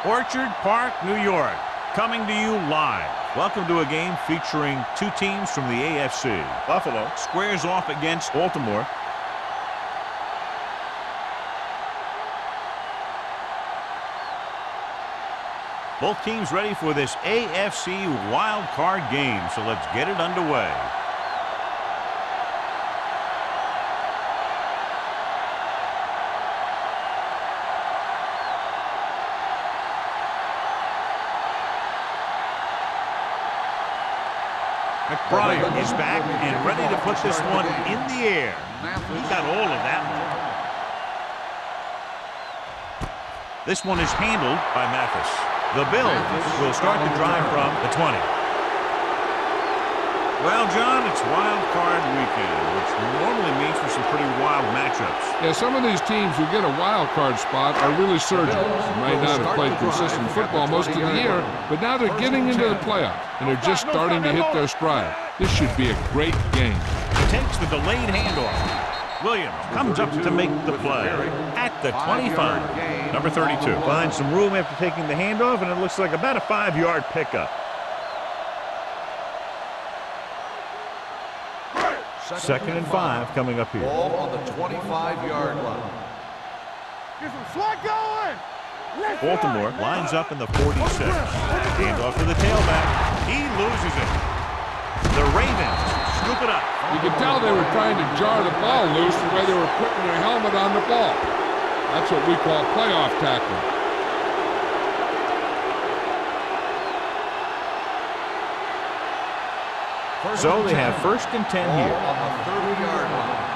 Orchard Park, New York, coming to you live. Welcome to a game featuring two teams from the AFC. Buffalo squares off against Baltimore. Both teams ready for this AFC Wildcard game, so let's get it underway. McBride is back and ready to put this one in the air. He got all of that one. This one is handled by Mathis. The Bills will start the drive from the 20. Well, John, it's wild card weekend, which normally means for some pretty wild matchups. Yeah, some of these teams who get a wild card spot are really surging. They might not have played consistent football most of the year, but now they're getting into the playoffs, and they're just starting to hit their stride. This should be a great game. He takes the delayed handoff. Williams comes up to make the play at the 25. Number 32 finds some room after taking the handoff, and it looks like about a 5-yard pickup. Second and 5 coming up here. Ball on the 25-yard line. Get some slot going. Baltimore lines up in the 46. Handoff to the tailback. He loses it. The Ravens scoop it up. You can tell they were trying to jar the ball loose the way they were putting their helmet on the ball. That's what we call playoff tackling. So they have first and 10 here. On the 30-yard line.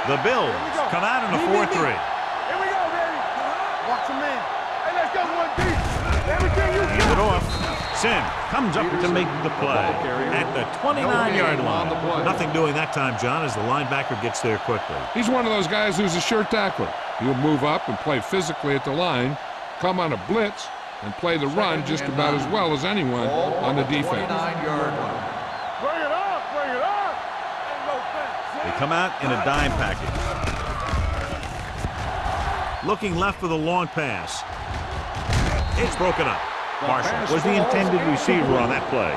The Bills come out in a 4-3. Here we go, baby. Watch him in. Hey, let's go one deep. Everything you Hand it off. Sim comes up to make the play at the 29-yard line. Nothing doing that time, John, as the linebacker gets there quickly. He's one of those guys who's a sure tackler. He'll move up and play physically at the line, come on a blitz, and play the run just about as well as anyone on the defense. 29-yard line. Bring it up, bring it up. They come out in a dime package. Looking left for the long pass. It's broken up. Marshall was the intended receiver on that play.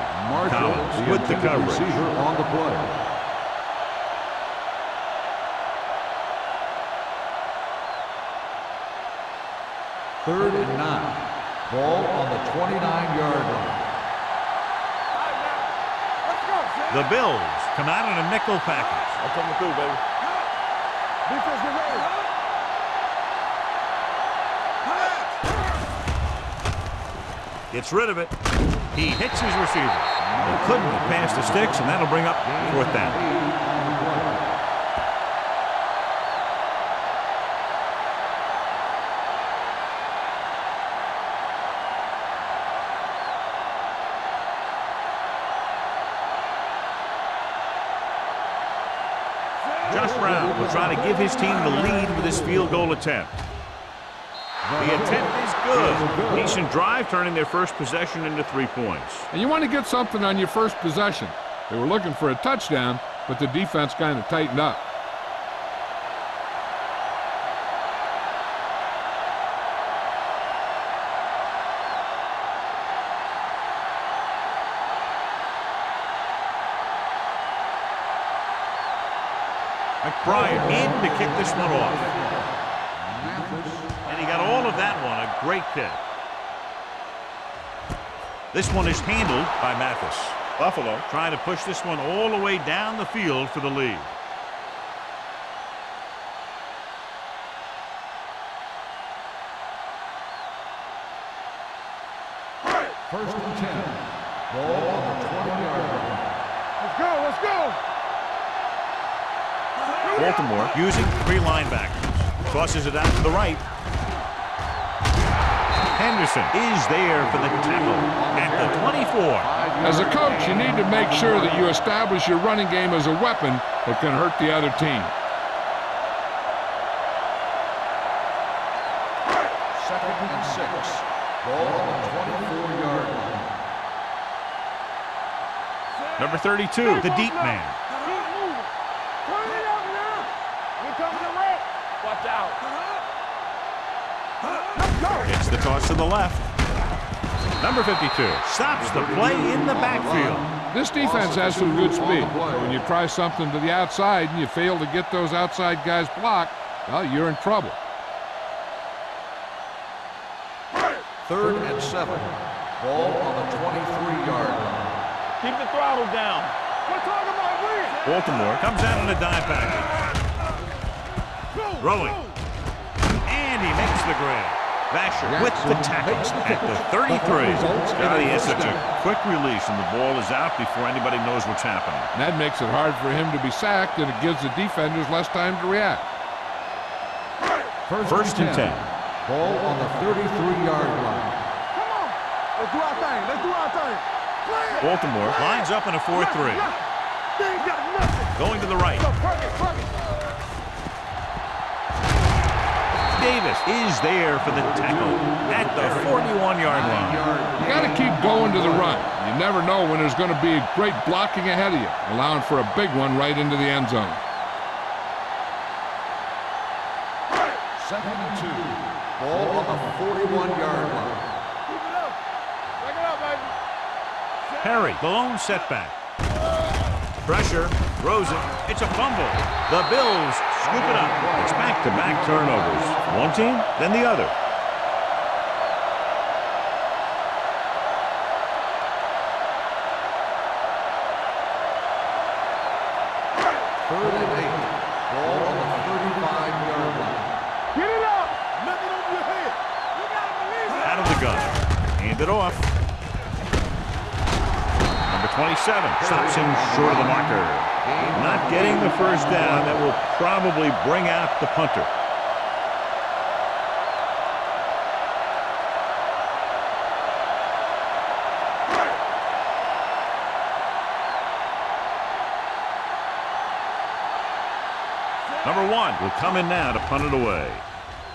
Collins with the coverage. On the play. Third and 9. Ball on the 29-yard line. The Bills come out in a nickel package. I'm coming through, baby. Defense, get ready. Gets rid of it. He hits his receiver. He couldn't get past the sticks, and that'll bring up fourth down. Josh Brown will try to give his team the lead with his field goal attempt. The attempt is good. Decent drive, turning their first possession into 3 points. And you want to get something on your first possession. They were looking for a touchdown, but the defense kind of tightened up. McBride in to kick this one off. And he got all of that one. A great kick. This one is handled by Mathis. Buffalo trying to push this one all the way down the field for the lead. First and 10. Ball on the 20-yard line. Let's go, let's go. Baltimore using 3 linebackers. Crosses it out to the right. Henderson is there for the tackle at the 24. As a coach, you need to make sure that you establish your running game as a weapon that can hurt the other team. Second and 6. Ball on the 24-yard line. Number 32, the deep man. Watch out. the toss to the left. Number 52 stops the play in the backfield. This defense has some good speed. When you try something to the outside and you fail to get those outside guys blocked, well, you're in trouble. 3rd and 7. Ball on the 23-yard line. Keep the throttle down. We're talking about win. Baltimore comes out in a dime package. Rolling. And he makes the grab. Vasher with the tackle at the 33. Scotty has such a quick release, and the ball is out before anybody knows what's happening. And that makes it hard for him to be sacked, and it gives the defenders less time to react. First and 10. Ball on the 33-yard line. Come on. Let's do our thing. Let's do our thing. Baltimore lines up in a 4-3. They ain't got nothing. Going to the right. So perfect. Davis is there for the tackle at the 41-yard line. You got to keep going to the run. You never know when there's going to be great blocking ahead of you, allowing for a big one right into the end zone. 2nd and 2. Ball on the 41-yard line. Keep it up. Back it up, baby. Perry, the lone setback. Pressure, throws it. It's a fumble. The Bills scoop it up. It's back-to-back turnovers. One team, then the other. Third and 8. Ball on the 35-yard line. Get it up. Nothing over your head. You gotta believe it. Out of the gun. Hand it off. Number 27 stops him short of the marker. Not getting the first down. That will probably bring out the punter. Number 1 will come in now to punt it away.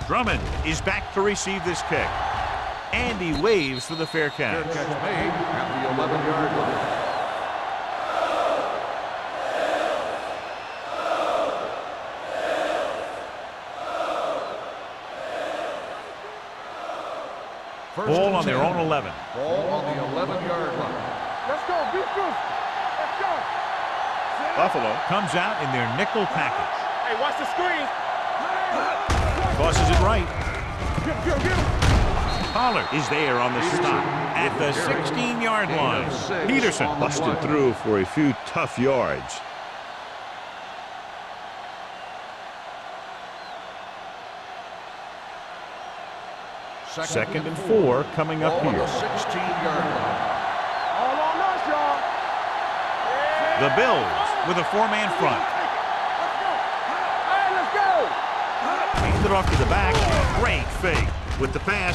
Drummond is back to receive this kick. And he waves for the fair catch. Fair catch made at the 11-yard line. Ball on their own 11. Ball on the 11-yard line. Let's go. Be good. Let's go. Buffalo comes out in their nickel package. Hey, watch the screen. Tosses it right. Get him. Pollard is there on the stop at the 16-yard line. Peterson busted through for a few tough yards. Second and 4 coming up Ball on here. the 16-yard line. All on us, y'all. The Bills with a 4-man front. Let's go. Hand it off to the back. Great fake with the pass,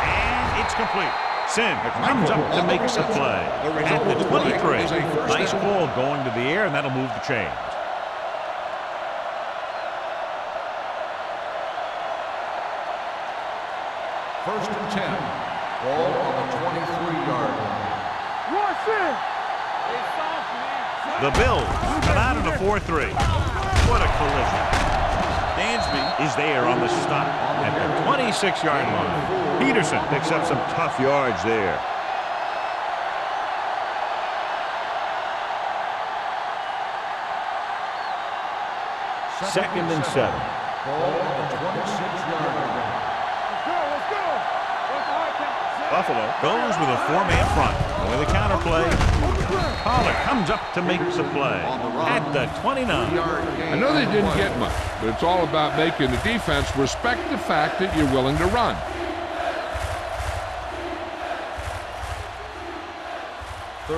and it's complete. Sim comes up to make the play at the 23. Nice ball going to the air, and that'll move the chains. First and 10. Ball on the 23-yard line. Rush in. The Bills come out in a 4-3. What a collision. Dansby is there on the stop at the 26-yard line. Peterson picks up some tough yards there. Second and 7. Ball on the 26-yard line. Let's go. What's the hard count? Buffalo goes with a 4-man front. With a counter play, Pollard comes up to make the play at the 29. I know they didn't get much, but it's all about making the defense respect the fact that you're willing to run.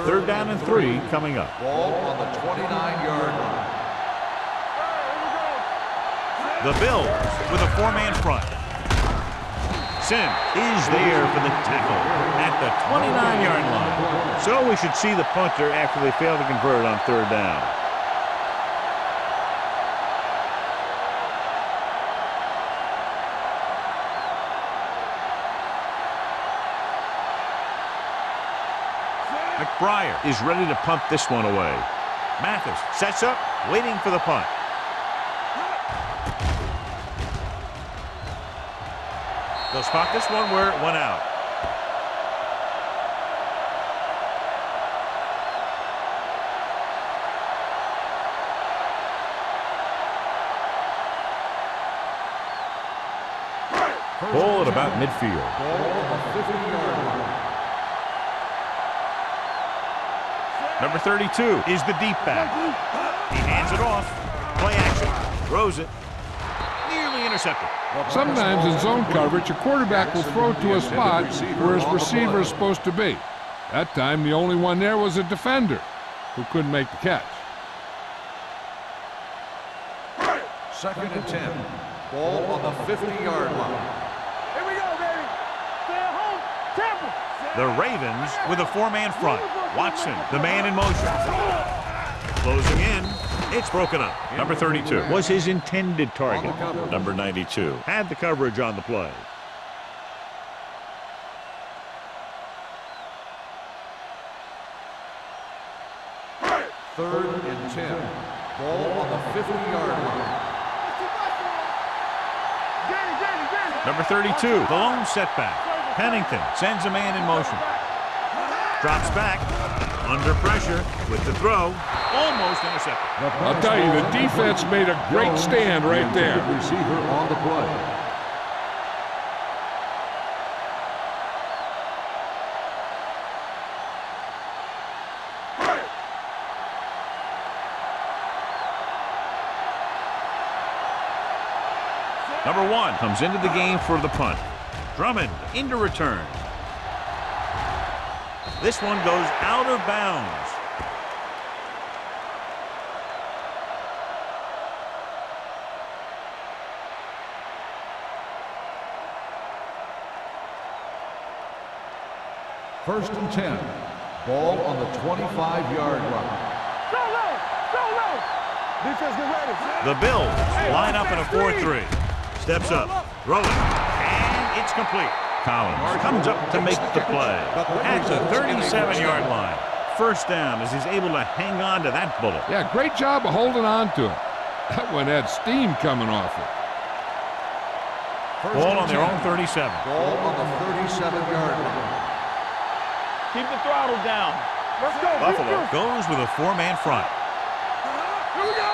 Third down and 3 coming up. Ball on the 29-yard line. The Bills with a 4-man front. Sim is there for the tackle at the 29-yard line. So we should see the punter after they fail to convert on third down. McBriar is ready to punt this one away. Mathis sets up, waiting for the punt. They'll spot this one where it went out. Ball at about midfield. Ball on the 50-yard line. Number 32 is the deep back. He hands it off. Play action. Throws it. Nearly intercepted. Sometimes in zone coverage, a quarterback will throw to a spot where his receiver is supposed to be. That time, the only one there was a defender who couldn't make the catch. 2nd and 10. Ball on the 50-yard line. Here we go, baby. Stay at home. Temple. The Ravens with a four-man front. Watson, the man in motion. Closing in. It's broken up. Number 32 was his intended target. Number 92 had the coverage on the play. Third and 10. Ball on the 50-yard line. Number 32, the lone setback. Pennington sends a man in motion. Drops back. Under pressure with the throw. Almost intercepted. I'll tell you, the defense made a great stand right there. Receiver on the play. Number 1 comes into the game for the punt. Drummond into return. This one goes out of bounds. First and 10. Ball on the 25-yard line. Go low. Go low. Defense, get ready. The Bills line up in a 4-3. Steps up, rolling, and it's complete. Collins comes up to make the play at the 37-yard line. First down as he's able to hang on to that bullet. Yeah, great job of holding on to it. That one had steam coming off it. Ball on their own 37. Ball on the 37-yard line. Keep the throttle down. Let's go. Buffalo goes with a four-man front. Here we go.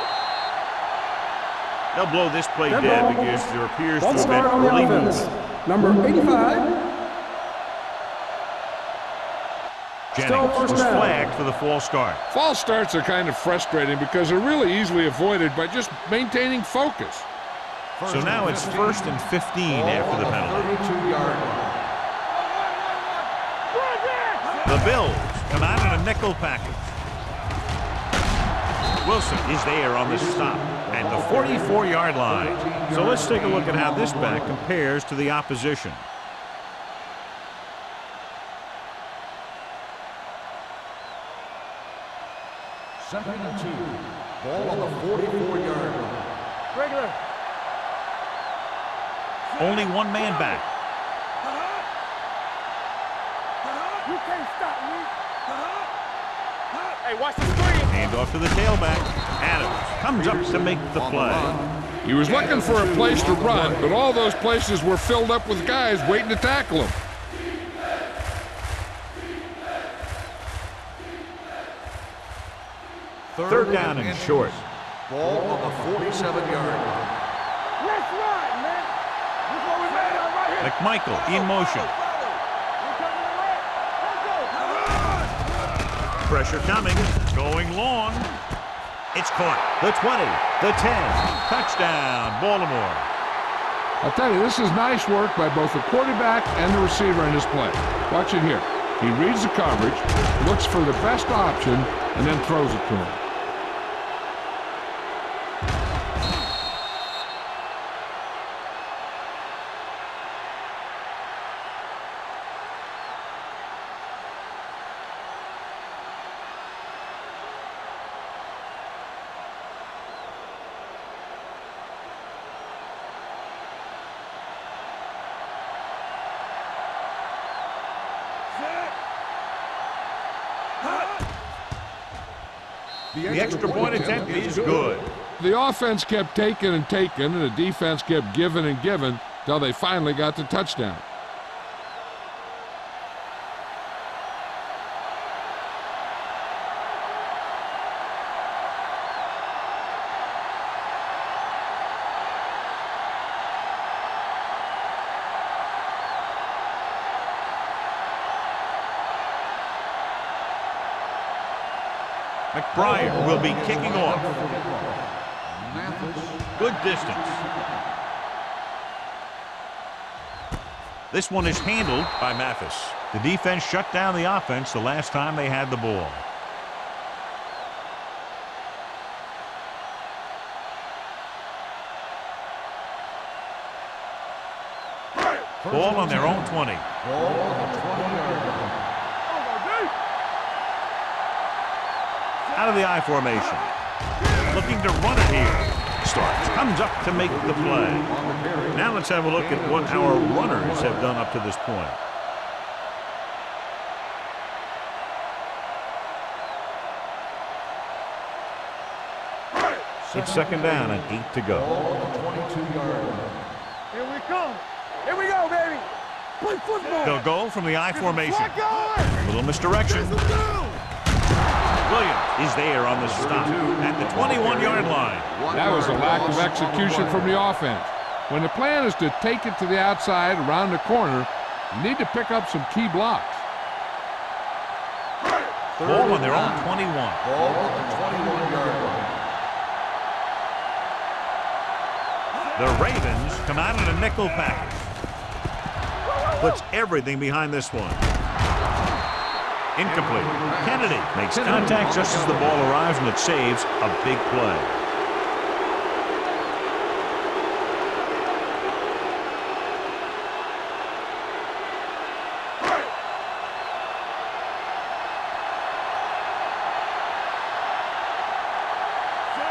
They'll blow this play dead because there appears to have been on the early offense. movement. Number 85. Jennings was flagged for the false start. False starts are kind of frustrating because they're really easily avoided by just maintaining focus. So now it's 1st and 15 after the penalty. 32-yard line. The Bills come out in a nickel package. Wilson is there on the stop at the 44-yard line. So let's take a look at how this back compares to the opposition. Second and 2. Ball on the 44-yard line. Regular. Only one man back. You can't stop me. Hey, watch the screen. Hand off to the tailback. Adams comes up to make the play. He was looking for a place to run, but all those places were filled up with guys waiting to tackle him. Third down and short. Ball on the 47-yard line. Let's ride, man. This is what we made of right here. McMichael in motion. Pressure coming. Going long. It's caught. The 20. The 10. Touchdown, Baltimore. I'll tell you, this is nice work by both the quarterback and the receiver in this play. Watch it here. He reads the coverage, looks for the best option, and then throws it to him. The extra point attempt is good. The offense kept taking and taking, and the defense kept giving and giving. till they finally got the touchdown. McBride will be kicking off. Good distance. This one is handled by Mathis. The defense shut down the offense the last time they had the ball. Ball on their own 20. Ball on the 20-yard line. Out of the I formation. Looking to run it here. Starts. Comes up to make the play. Now let's have a look at what our runners have done up to this point. It's second down and 8 to go. Ball on the 22-yard line. Here we come. Here we go, baby. Play football. They'll go from the I formation. Going. Little misdirection. Williams is there on the stop at the 21-yard line. That was a lack of execution from the offense. When the plan is to take it to the outside around the corner, you need to pick up some key blocks. Ball on their own 21. Ball on the 21-yard line. The Ravens come out in a nickel package. Puts everything behind this one. Incomplete. Kennedy makes contact just as the ball arrives, and it saves a big play.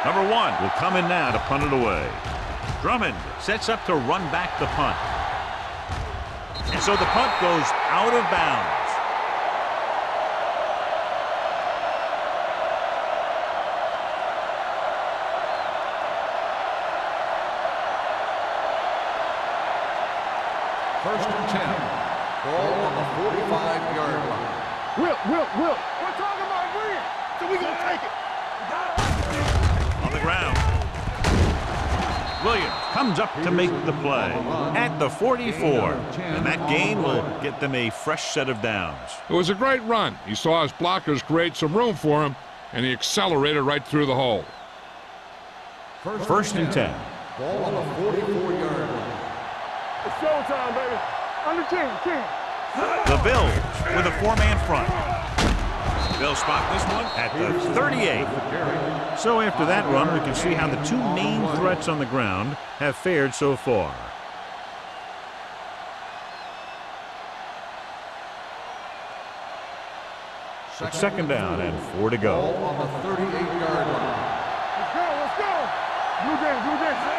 Number 1 will come in now to punt it away. Drummond sets up to run back the punt. And so the punt goes out of bounds. First and 10. Ball on the 45-yard line. Will. We're talking about win. So we gonna take it. On the ground. Williams comes up to make the play at the 44. And that gain will get them a fresh set of downs. It was a great run. He saw his blockers create some room for him, and he accelerated right through the hole. First and 10. Ball on the 44-yard line. It's showtime, baby. Under 10. The Bills with a 4-man front. They'll spot this one at the 38. So after that run, we can see how the two main threats on the ground have fared so far. It's second down and 4 to go. Ball on the 38-yard line. Let's go. Blue Jays.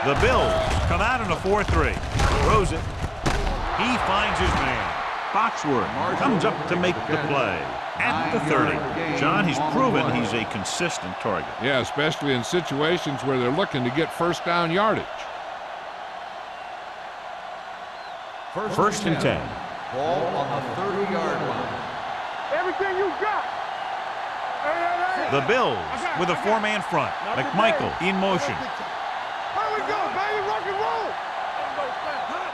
The Bills come out in a 4-3. Throws it. He finds his man. Foxworth comes up to make the play at the 30. John, he's proven he's a consistent target. Yeah, especially in situations where they're looking to get first down yardage. First and 10. Ball on the 30-yard line. Everything you got. Hey. The Bills with a 4-man front. McMichael in motion. Here we go, baby. Rock and roll.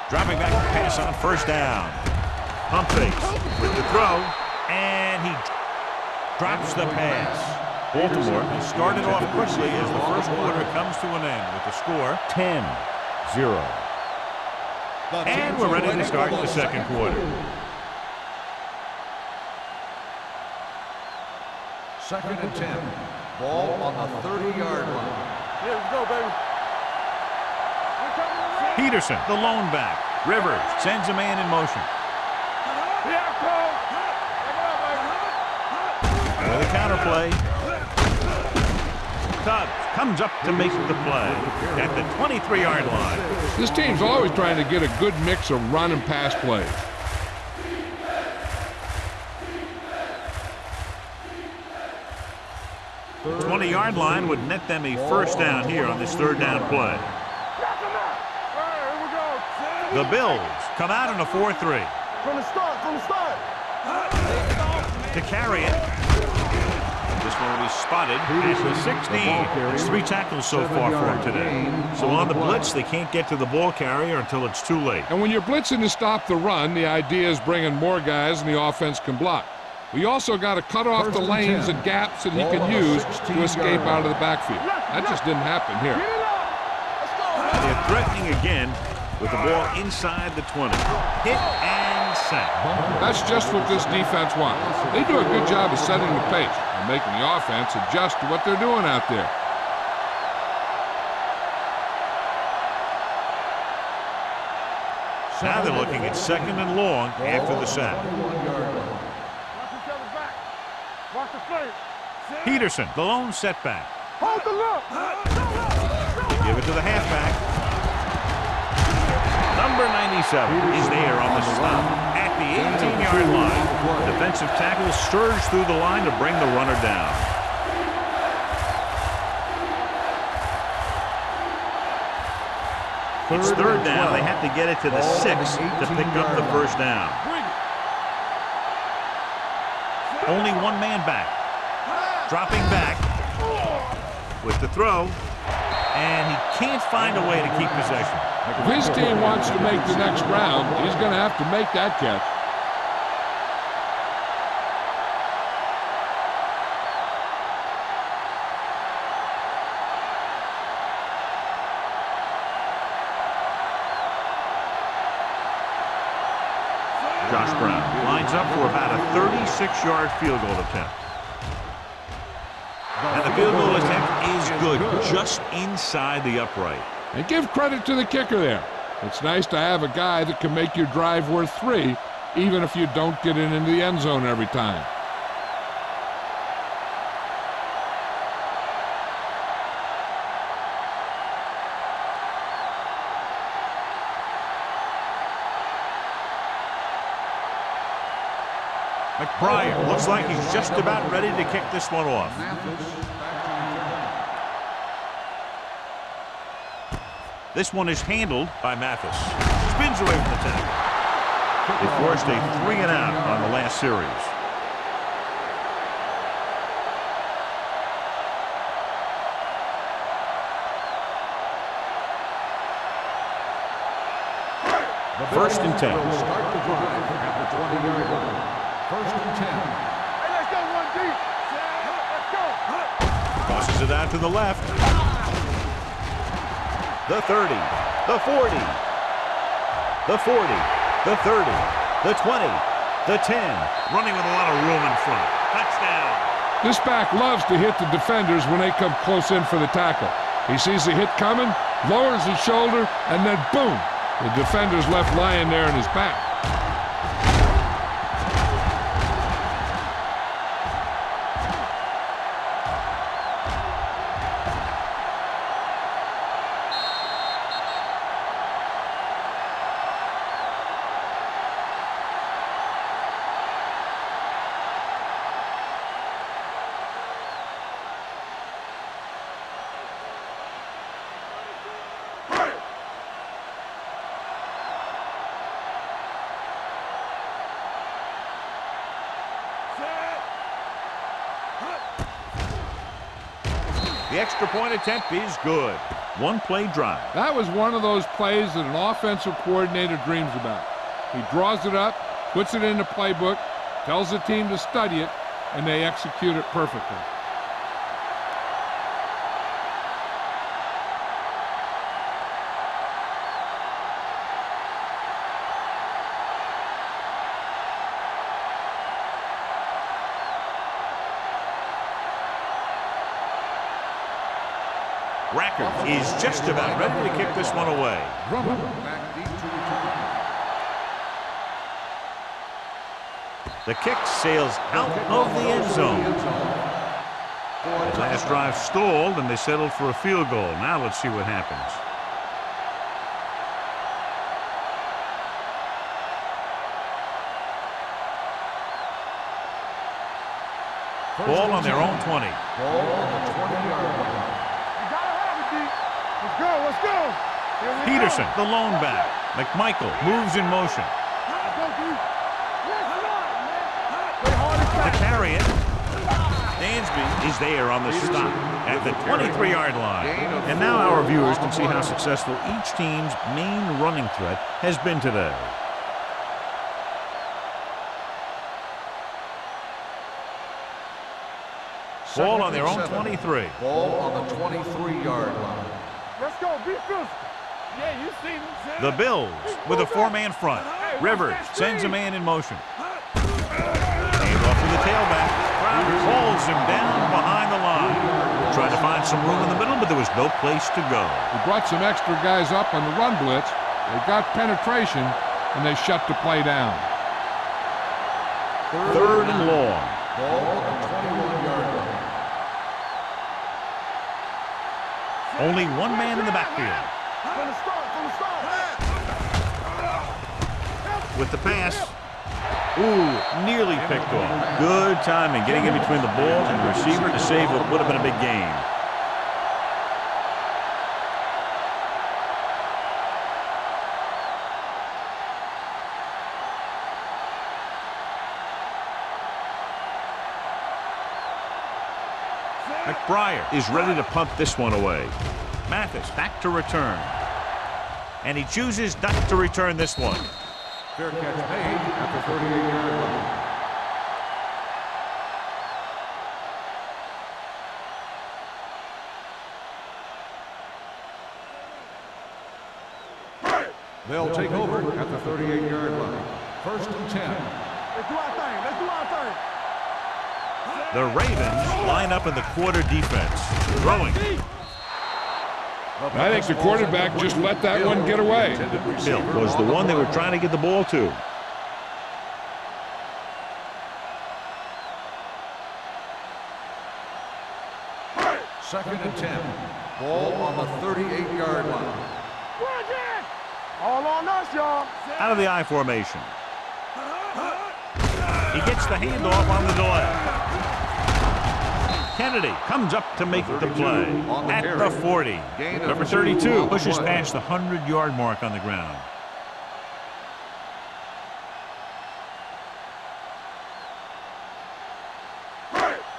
Dropping back to pass on first down. Pump fakes with the throw, and he drops the pass. Baltimore has started off quickly as the first quarter comes to an end with the score 10-0. And we're ready to start the second quarter. Second and 10. Ball on the 30-yard line. Here we go, baby. Peterson, the lone back. Rivers sends a man in motion. With a counter play. Tubbs comes up to make the play at the 23-yard line. This team's always trying to get a good mix of run and pass plays. The 20-yard line would net them a first down here on this third down play. The Bills come out in a 4-3. From the start. To carry it. This one will be spotted at the 16. There's 3 tackles so far for him today. So on the blitz, they can't get to the ball carrier until it's too late. And when you're blitzing to stop the run, the idea is bringing more guys and the offense can block. We also got to cut off the lanes and gaps that he can use to escape out of the backfield. That just didn't happen here. They're threatening again with the ball inside the 20. Hit and sack. That's just what this defense wants. They do a good job of setting the pace and making the offense adjust to what they're doing out there. Now they're looking at 2nd and long after the sack. Watch the flame. Peterson, the lone setback. Hold the look. They give it to the halfback. Number 97 is there on the stop. At the 18-yard line, defensive tackles surge through the line to bring the runner down. It's 3rd down. They have to get it to the 6 to pick up the 1st down. Only one man back. Dropping back with the throw. And he can't find a way to keep possession. If his team wants to make the next round, he's going to have to make that catch. Josh Brown lines up for about a 36-yard field goal attempt. And the field goal attempt is good, just inside the upright. And give credit to the kicker there. It's nice to have a guy that can make your drive worth 3, even if you don't get it into the end zone every time. McBride looks like he's just about ready to kick this one off. This one is handled by Mathis. Spins away from the tackle. They forced a 3-and-out on the last series. First and 10. Start the drive at the 20-yard line. 1st and 10. Hey, let's go, 1 deep. Let's go. Tosses it out to the left. The 30, the 40, the 40, the 30, the 20, the 10. Running with a lot of room in front. Touchdown. This back loves to hit the defenders when they come close in for the tackle. He sees the hit coming, lowers his shoulder, and then boom, the defender's left lying there in his back. The extra point attempt is good. One-play drive. That was one of those plays that an offensive coordinator dreams about. He draws it up, puts it in the playbook, tells the team to study it, and they execute it perfectly. Racker is just about ready to kick this one away. Back deep to return. The kick sails out of the end zone. The last drive stalled, and they settled for a field goal. Now let's see what happens. Ball on their own 20. Ball on the 20-yard line. You gotta have it, D. Let's go. Peterson, the lone back, McMichael moves in motion. To carry it. Dansby is there on the stop at the 23-yard line. And now our viewers can see how successful each team's main running threat has been today. Ball on their own 23. Ball on the 23-yard line. Let's go, be physical. Yeah, you see me. The Bills with a four-man front. Rivers sends a man in motion. Aimed off to the tailback. Crowder pulls him down behind the line. Tried to find some room in the middle, but there was no place to go. They brought some extra guys up on the run blitz. They got penetration, and they shut the play down. Third and long. Ball on the 21-yard line. Only one man in the backfield. From the start. With the pass. Ooh, nearly picked off. Good timing, getting in between the ball and the receiver to save what would have been a big gain. McBriar is ready to punt this one away. Mathis back to return. And he chooses not to return this one. Fair catch made at the 38-yard line. They'll take over at the 38-yard line. First and 10. Let's do our thing. Let's do our thing. The Ravens line up in the quarter defense. Throwing. I think the quarterback just let that one get away. Bill was the one they were trying to get the ball to. Second and 10. Ball on the 38-yard line. All on us, y'all. Out of the I formation. He gets the handoff on the delay. Kennedy comes up to make the play at the 40. Number 32 pushes past the 100-yard mark on the ground.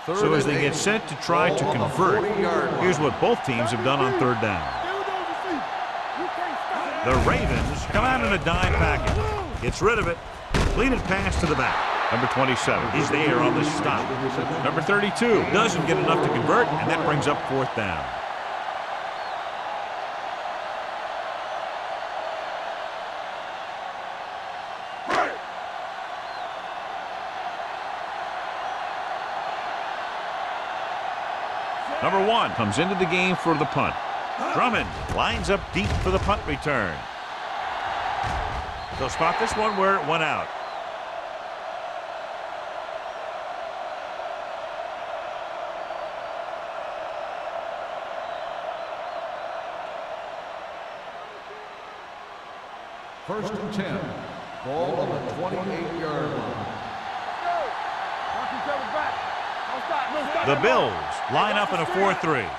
So as they get set to try to convert, here's what both teams have done on third down. The Ravens come out in a dime package. Gets rid of it. Completed pass to the back. Number 27 is there on the stop. Number 32 doesn't get enough to convert, and that brings up fourth down. Number 1 comes into the game for the punt. Drummond lines up deep for the punt return. They'll spot this one where it went out. First and 10. Ball on the 28-yard line. The Bills line up in a 4-3.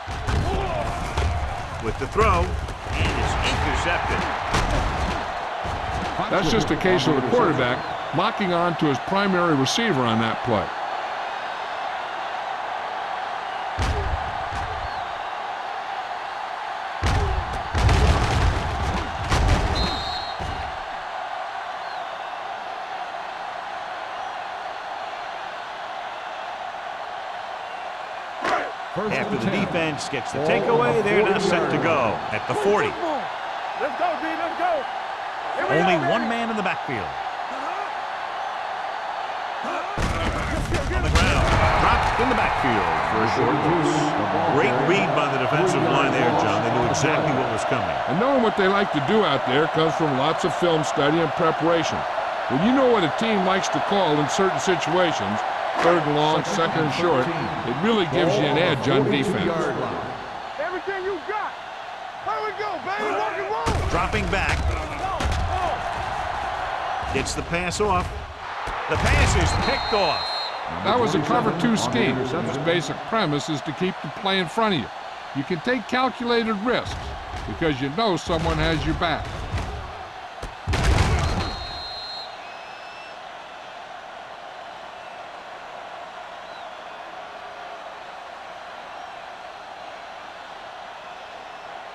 With the throw, and it's intercepted. That's just a case of the quarterback locking on to his primary receiver on that play. After the defense gets the takeaway, they're now set to go at the 40. Let's go, D. Let's go. Only one man in the backfield. On the ground. Dropped in the backfield for a short loss. Great read by the defensive line there, John. They knew exactly what was coming. And knowing what they like to do out there comes from lots of film study and preparation. When you know what a team likes to call in certain situations, third and long, second and short, it really gives you an edge on defense. Everything you got. Here we go, baby. Rock and roll. Dropping back. Gets the pass off. The pass is picked off. That was a cover 2 scheme. Its basic premise is to keep the play in front of you. You can take calculated risks because you know someone has your back.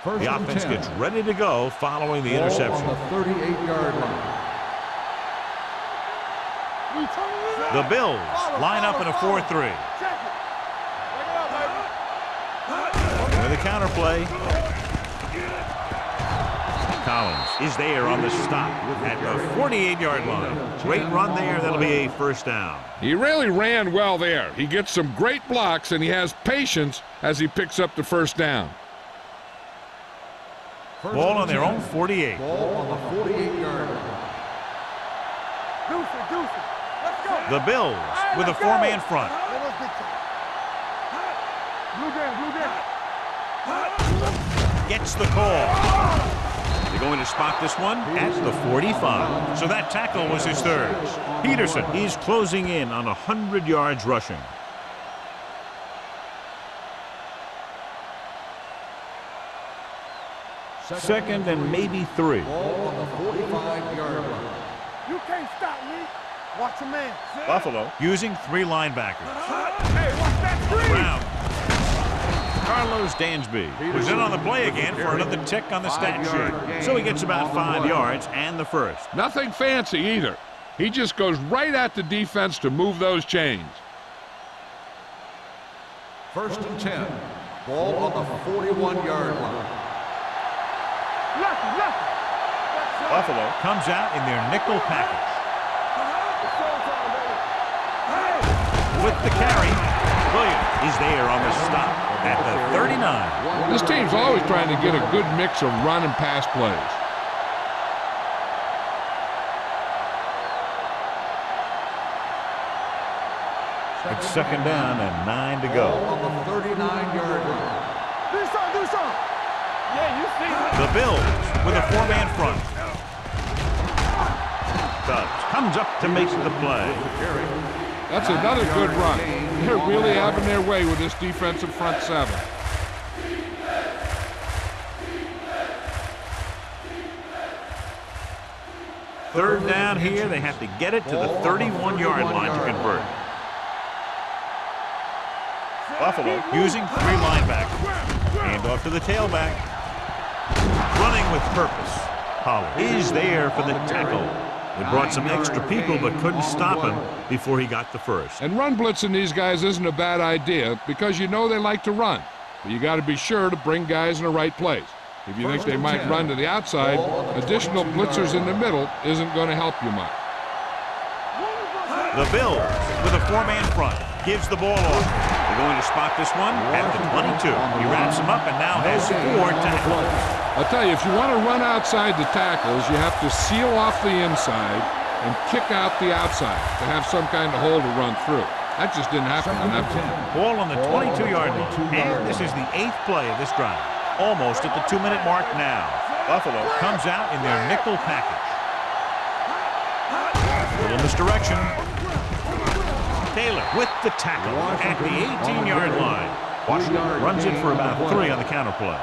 First The and offense 10. gets ready to go following the Ball interception. on the 38-yard line. The Bills line up in a 4-3. Check it. Break it up, baby. With a counter play. Collins is there on the stop at the 48-yard line. Great run there. That'll be a first down. He really ran well there. He gets some great blocks, and he has patience as he picks up the first down. Ball on their own 48. Ball on the 48-yard line. Deuce it, deuce it. Let's go. The Bills with a let's go. four-man front. Let us get to it. Blue down. Gets the call. They're going to spot this one at the 45. So that tackle was his third. Peterson, he's closing in on 100 yards rushing. Second and maybe 3. Ball on the 45-yard line. You can't stop me. Watch your man. Buffalo using 3 linebackers. Hey, watch that screen. Brown. Carlos Dansby was in on the play again for another tick on the stat sheet. So he gets about 5 yards and the first. Nothing fancy either. He just goes right at the defense to move those chains. First and 10. Ball on the 41-yard line. Left. Buffalo comes out in their nickel package. With the carry, Williams is there on the stop at the 39. This team's always trying to get a good mix of run and pass plays. It's second down and 9 to go. Ball on the 39-yard line. Do something. Yeah, you see it. The Bills with a 4-man front. Dobbs comes up to make the play. That's another good run. They're really having their way with this defensive front seven. Third down here. They have to get it to the 31-yard line to convert. Buffalo using 3 linebackers. Hand off to the tailback. Running with purpose. Pollard is there for the tackle. They brought some extra people but couldn't stop him before he got the first. And run blitzing these guys isn't a bad idea because you know they like to run. But you got to be sure to bring guys in the right place. If you think they might run to the outside, additional blitzers in the middle isn't going to help you much. The Bills with a 4-man front. Gives the ball off. They're going to spot this one at the 22. He wraps him up and now has 4 tackles. I'll tell you, if you want to run outside the tackles, you have to seal off the inside and kick out the outside to have some kind of hole to run through. That just didn't happen on that play. Ball on the 22-yard line. And this is the 8th play of this drive. Almost at the 2-minute mark now. Buffalo comes out in their nickel package. Little misdirection. Taylor with the tackle at the 18-yard line. Washington runs it for about 3 on the counter play.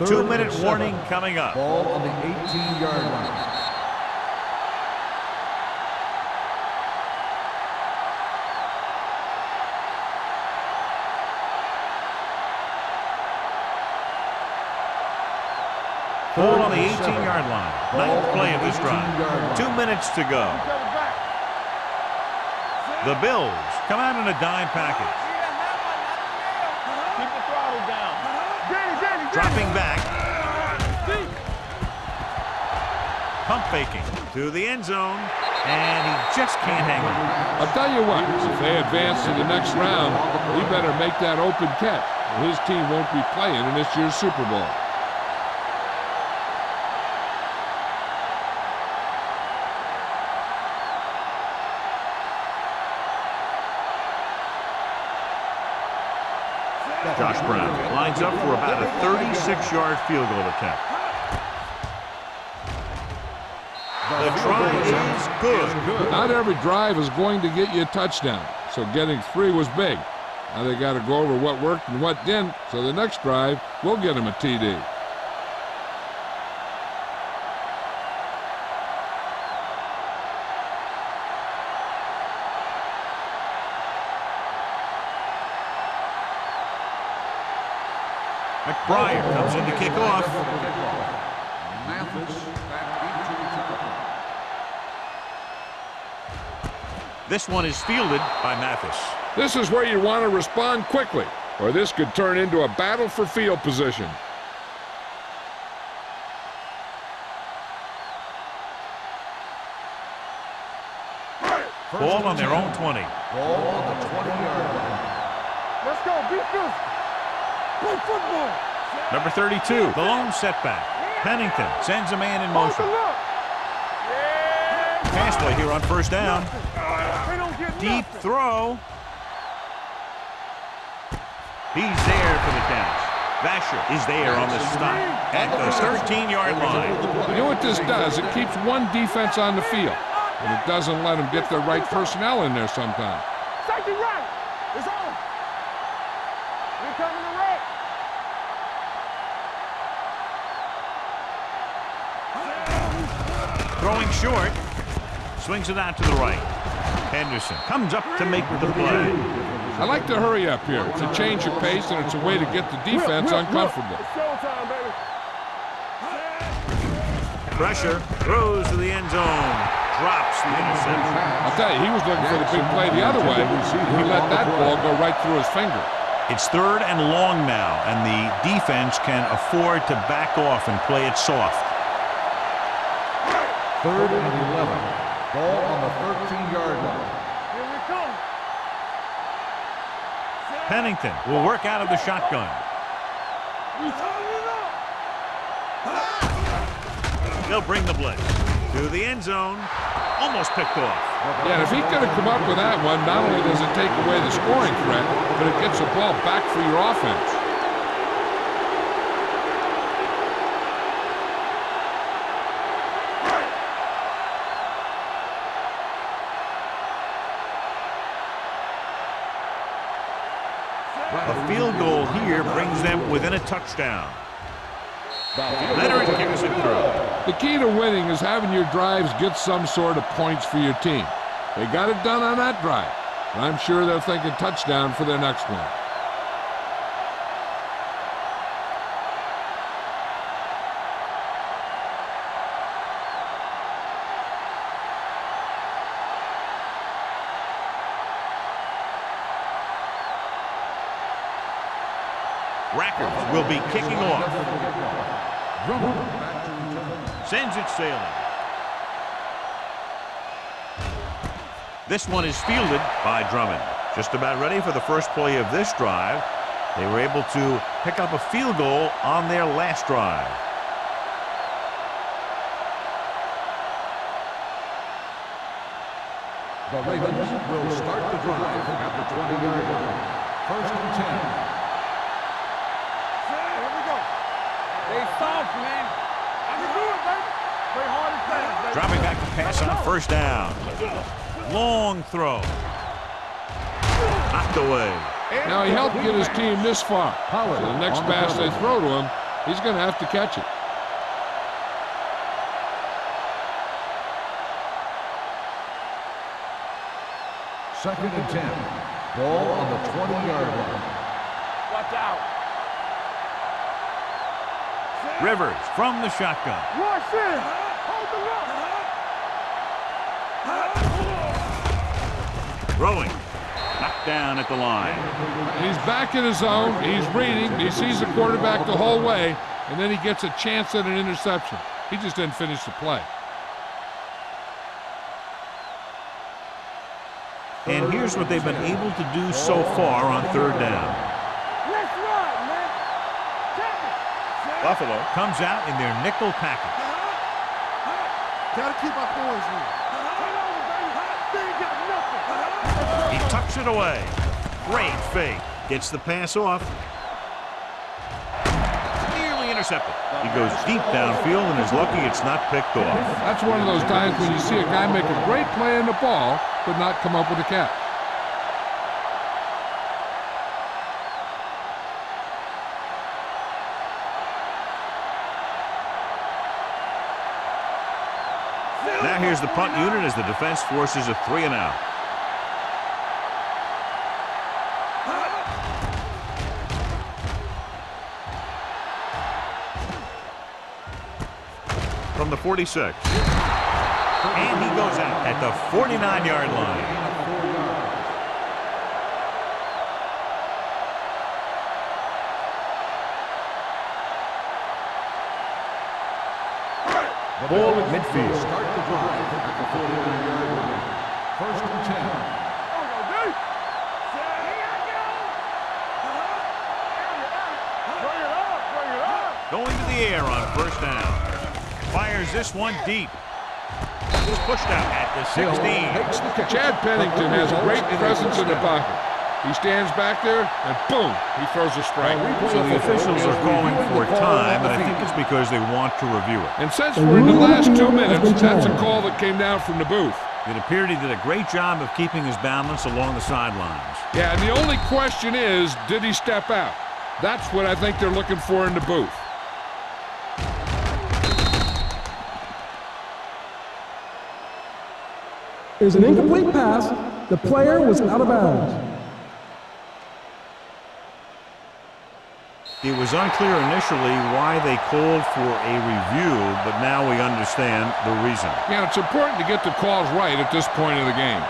Two-minute warning coming up. Ball on the 18-yard line. Ball on the 18-yard line. 9th play of this drive. 2 minutes to go. The Bills come out in a dime package. Keep the throttle down. Dropping back. Pump faking to the end zone. And he just can't hang on. I'll tell you what, if they advance to the next round, he better make that open catch, or his team won't be playing in this year's Super Bowl. Josh Brown lines up for about a 36-yard field goal attempt. The try is good. Not every drive is going to get you a touchdown, so getting 3 was big. Now they got to go over what worked and what didn't, so the next drive will get them a TD. McBride comes in to kick off. Mathis back into return. This one is fielded by Mathis. This is where you want to respond quickly, or this could turn into a battle for field position. Ball on their own 20. Ball on the 20-yard line. Let's go. Be physical. Play football. Number 32, the lone setback. Pennington sends a man in motion. Pass play here on first down. Deep throw. He's there for the catch. Vasher is there on the stop at the 13-yard line. You know what this does? It keeps one defense on the field, and it doesn't let them get the right personnel in there sometimes. Safety right. It's on. We're coming to red. Throwing short. Swings it out to the right. Henderson comes up to make the play. I like to hurry up here. It's a change of pace, and it's a way to get the defense uncomfortable. It's showtime, baby. Pressure. Throws to the end zone. Drops the interception. I'll tell you, he was looking for the big play the other way. He let that ball go right through his finger. It's 3rd and long now, and the defense can afford to back off and play it soft. 3rd and 11. Ball on the 13-yard line. Here we come. Pennington will work out of the shotgun. We turning it up. They'll bring the blitz to the end zone. Almost picked off. Yeah, and if he could have come up with that one, not only does it take away the scoring threat, but it gets the ball back for your offense. A field goal here brings them within a touchdown. Leonard kicks it through. The key to winning is having your drives get some sort of points for your team. They got it done on that drive, and I'm sure they're thinking touchdown for their next one. Rackers will be kicking off. Sends it sailing. This one is fielded by Drummond. Just about ready for the first play of this drive. They were able to pick up a field goal on their last drive. The Ravens will start the drive at the 20-yard line. 1st and 10. Here we go. They soft, man. I can do it, baby. Play hard and fast, baby. Dropping back to pass on first down. Long throw. Knocked away. Now, he helped get his team this far. So the next pass they throw to him, he's going to have to catch it. Second and 10. Ball on the 20-yard line. Watch out. Rivers from the shotgun. Rush in. Hold the lock. Throwing. Knocked down at the line. He's back in his zone. He's reading. He sees the quarterback the whole way, and then he gets a chance at an interception. He just didn't finish the play. And here's what they've been able to do so far on 3rd down. Let's ride, man. Buffalo comes out in their nickel package. Gotta keep our boys in. They ain't got nothing. He tucks it away. Great fake. Gets the pass off. Nearly intercepted. He goes deep downfield and is lucky it's not picked off. That's one of those times when you see a guy make a great play on the ball, but not come up with a catch. Now here's the punt unit as the defense forces a 3-and-out. from the 46. And he goes out at the 49-yard line. Ball at midfield. Start the drive at the 49-yard line. First and 10. Going to the air on first down. Fires this one deep. It's pushed out at the 16. Chad Pennington has great presence in the pocket. He stands back there, and boom, he throws a strike. So the officials are calling for time, and I think it's because they want to review it. And since we're in the last 2 minutes, that's a call that came down from the booth. It appeared he did a great job of keeping his balance along the sidelines. Yeah, and the only question is, did he step out? That's what I think they're looking for in the booth. There's an incomplete pass. The player was out of bounds. It was unclear initially why they called for a review, but now we understand the reason. Yeah, it's important to get the calls right at this point of the game.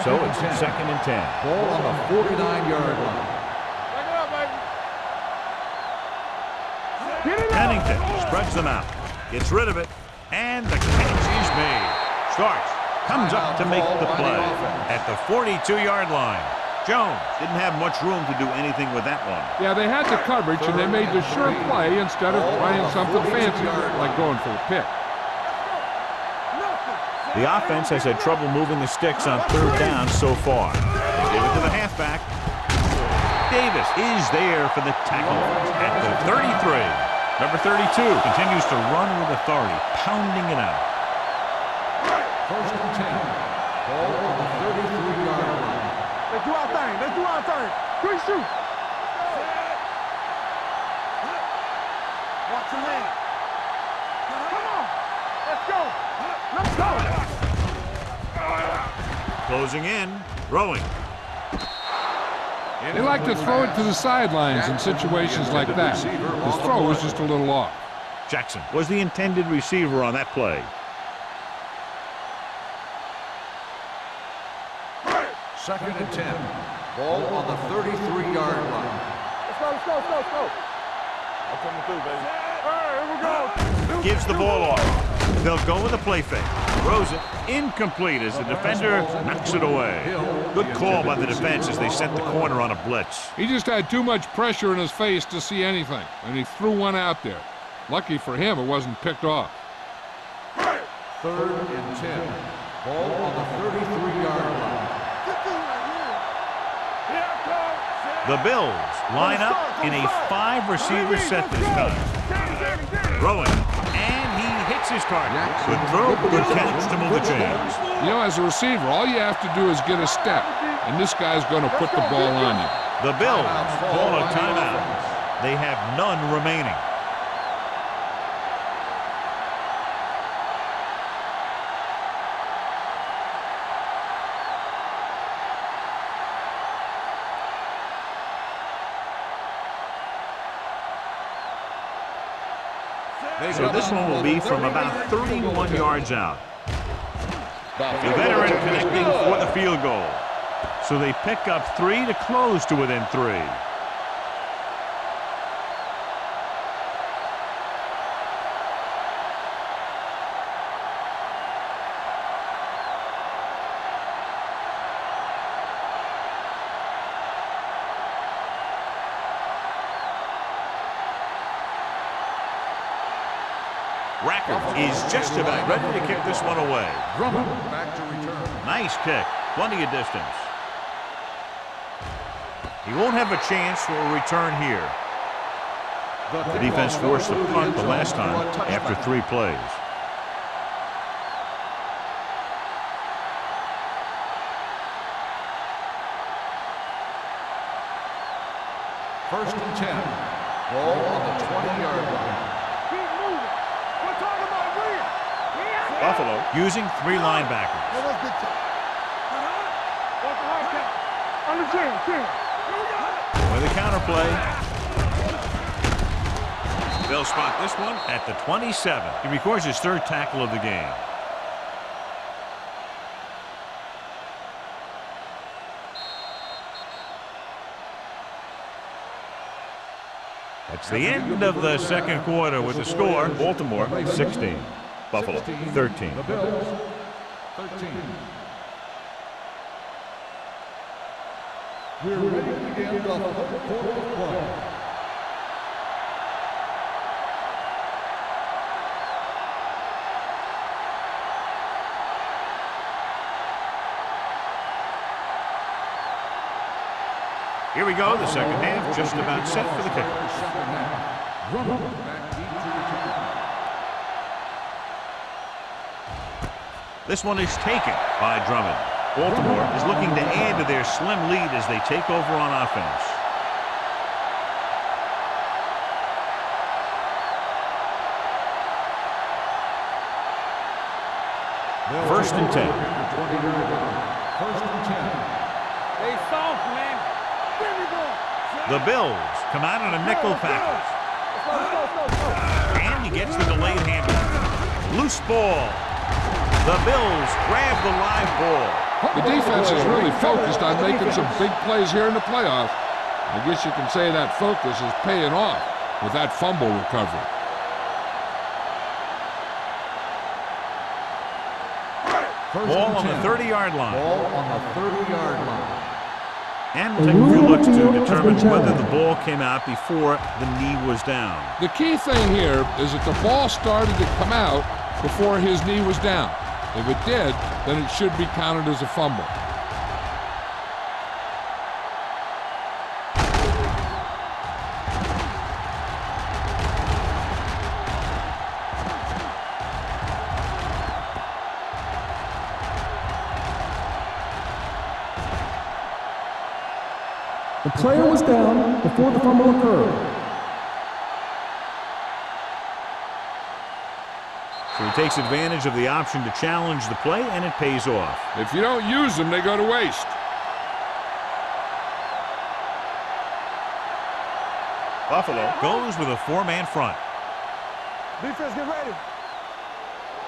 So it's 2nd and 10. Ball on the 49-yard line. Pennington spreads them out, gets rid of it, and the catch is made. Starks comes up to make the play at the 42-yard line. Jones didn't have much room to do anything with that one. Yeah, they had the coverage, and they made the sure play instead of trying something fancy, like going for a pick. The offense has had trouble moving the sticks on third down so far. They give it to the halfback. Davis is there for the tackle at the 33. Number 32 continues to run with authority, pounding it out. First and 10. Ball on the 33-yard line. Let's do our thing. Let's do our thing. Quick shoot. Watch your man. Come on. Let's go. Let's go. Closing in, throwing. They like to throw it to the sidelines in situations like that. His throw was just a little off. Jackson was the intended receiver on that play. Second and 10. Ball on the 33-yard line. Let's go, let's go, let's go, let's go. I'm coming through, baby. All right, here we go. Gives the ball off. They'll go with a play fake. Throws it incomplete as the defender knocks it away. Good call by the defense as they sent the corner on a blitz. He just had too much pressure in his face to see anything, and he threw one out there. Lucky for him, it wasn't picked off. Third and 10. Ball on the 33-yard line. The Bills line up in a 5-receiver set this time. Throwing, and he hits his target. Good throw, good catch to move the chains. You know, as a receiver, all you have to do is get a step, and this guy's going to put the ball on you. The Bills call a timeout. They have none remaining. So this one will be from about 31 yards out. The veteran connecting for the field goal. So they pick up 3 to close to within 3. Racker is just about ready to kick this one away. Drummond back to return. Nice kick. Plenty of distance. He won't have a chance for a return here. The defense forced the punt the last time after 3 plays. First and 10. Ball on the 20-yard line. Buffalo using 3 linebackers. With a counter play. They'll spot this one at the 27. He records his third tackle of the game. That's the end of the second quarter with the score. Baltimore 16, Buffalo 13. The Bills 13. We're ready to begin the third quarter of play. Here we go, the second half, just about set for the kickoff. This one is taken by Drummond. Baltimore is looking to add to their slim lead as they take over on offense. First and 10. First and 10. They soft, man. Give me ball. The Bills come out in a nickel package. And he gets the delayed handoff. Loose ball. The Bills grab the live ball. The defense is really focused on making some big plays here in the playoffs. I guess you can say that focus is paying off with that fumble recovery. Ball on the 30-yard line. Ball on the 30-yard line. And we'll take a few looks to determine whether the ball came out before the knee was down. The key thing here is that the ball started to come out before his knee was down. If it did, then it should be counted as a fumble. The player was down before the fumble occurred. So he takes advantage of the option to challenge the play, and it pays off. If you don't use them, they go to waste. Buffalo goes with a four-man front. Defense, get ready.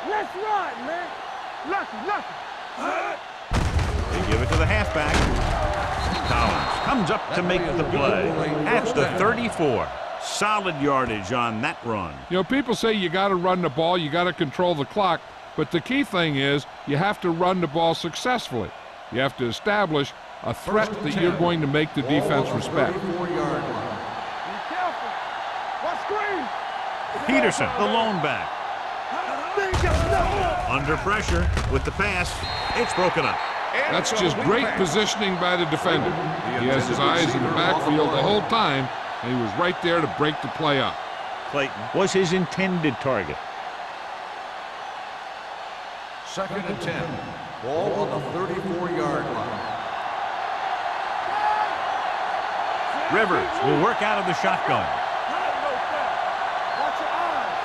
Let's run, man. Lucky. They give it to the halfback. Collins comes up to make the play. At the 34. Solid yardage on that run. You know, people say you got to run the ball, you got to control the clock, but the key thing is you have to run the ball successfully. You have to establish a threat that you're going to make the defense respect. Be careful. Watch screen. Peterson, the lone back. Under pressure with the pass. It's broken up. That's just great positioning by the defender. He has his eyes in the backfield the whole time, and he was right there to break the play up. Clayton was his intended target. Second and 10. Ball on the 34-yard line. Rivers will work out of the shotgun. Watch your eyes.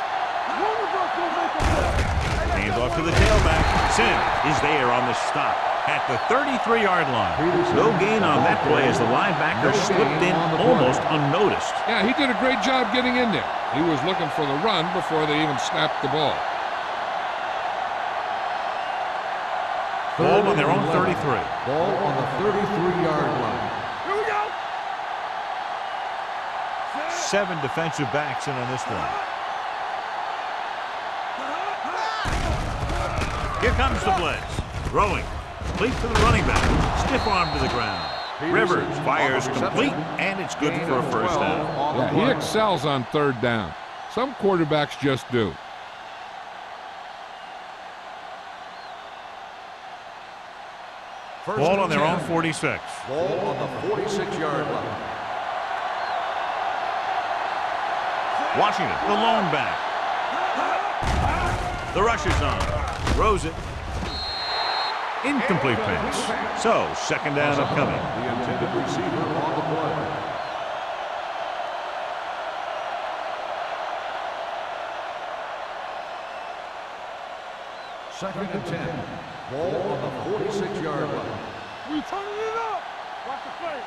Hands off to the tailback. Sim is there on the stop at the 33-yard line. No gain on that play as the linebacker slipped in almost unnoticed. Yeah, he did a great job getting in there. He was looking for the run before they even snapped the ball. Ball on their own 33. Ball on the 33-yard line. Here we go. 7 defensive backs in on this one. Here comes the blitz. Throwing. Complete to the running back. Stiff arm to the ground. Rivers fires complete, and it's good for a first down. Yeah, he excels on third down. Some quarterbacks just do. Ball on their own 46. Ball on the 46-yard line. Washington, the lone back. The rush is on. Throws it. Incomplete pass. So, second down upcoming. The intended receiver on the play. Second and 10. Ball on the 46-yard line. We turning it up. Watch the play.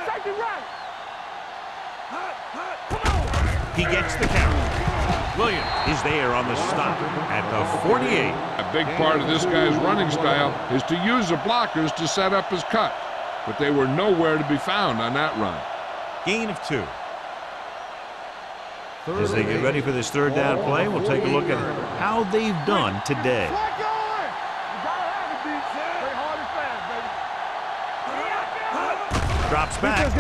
Take it right. Come on. He gets the carry. Williams is there on the stop at the 48. A big part of this guy's running style is to use the blockers to set up his cut, but they were nowhere to be found on that run. Gain of 2. As they get ready for this third down play, we'll take a look at how they've done today. Drops back.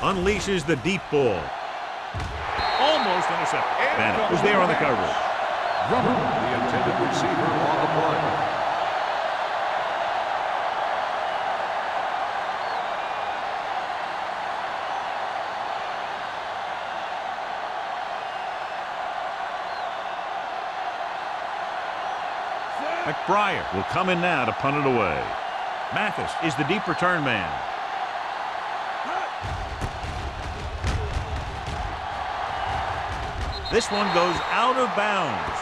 Unleashes the deep ball. Almost intercepted. Bennett was there on the coverage. Drummond, the intended receiver on the play. McBriar will come in now to punt it away. Mathis is the deep return man. This one goes out of bounds.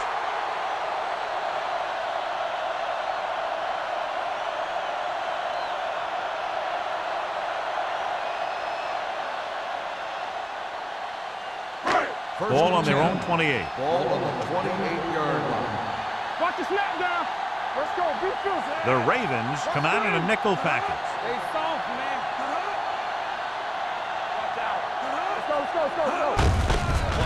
Ball on their own 28. Ball on the 28-yard line. Watch the snap down. Let's go. Be fierce. The Ravens come out in a nickel package. Stay soft, man. Watch out. Let's go.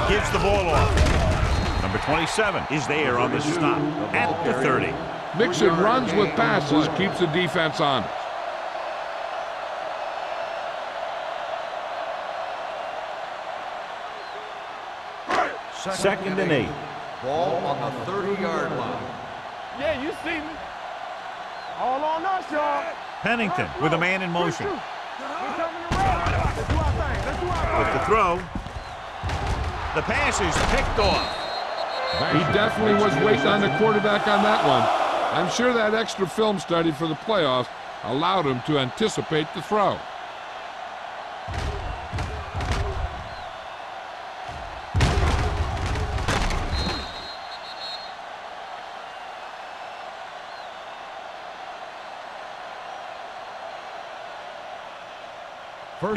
Gives the ball off. Number 27 is there on the stop at the 30. Mixing runs with passes keeps the defense honest. Second and 8. Ball on the 30-yard line. Yeah, you see me. All on us, y'all. Pennington with a man in motion. We're coming around. Let's do our thing. With the throw. The pass is picked off. He definitely was waiting on the quarterback on that one. I'm sure that extra film study for the playoffs allowed him to anticipate the throw.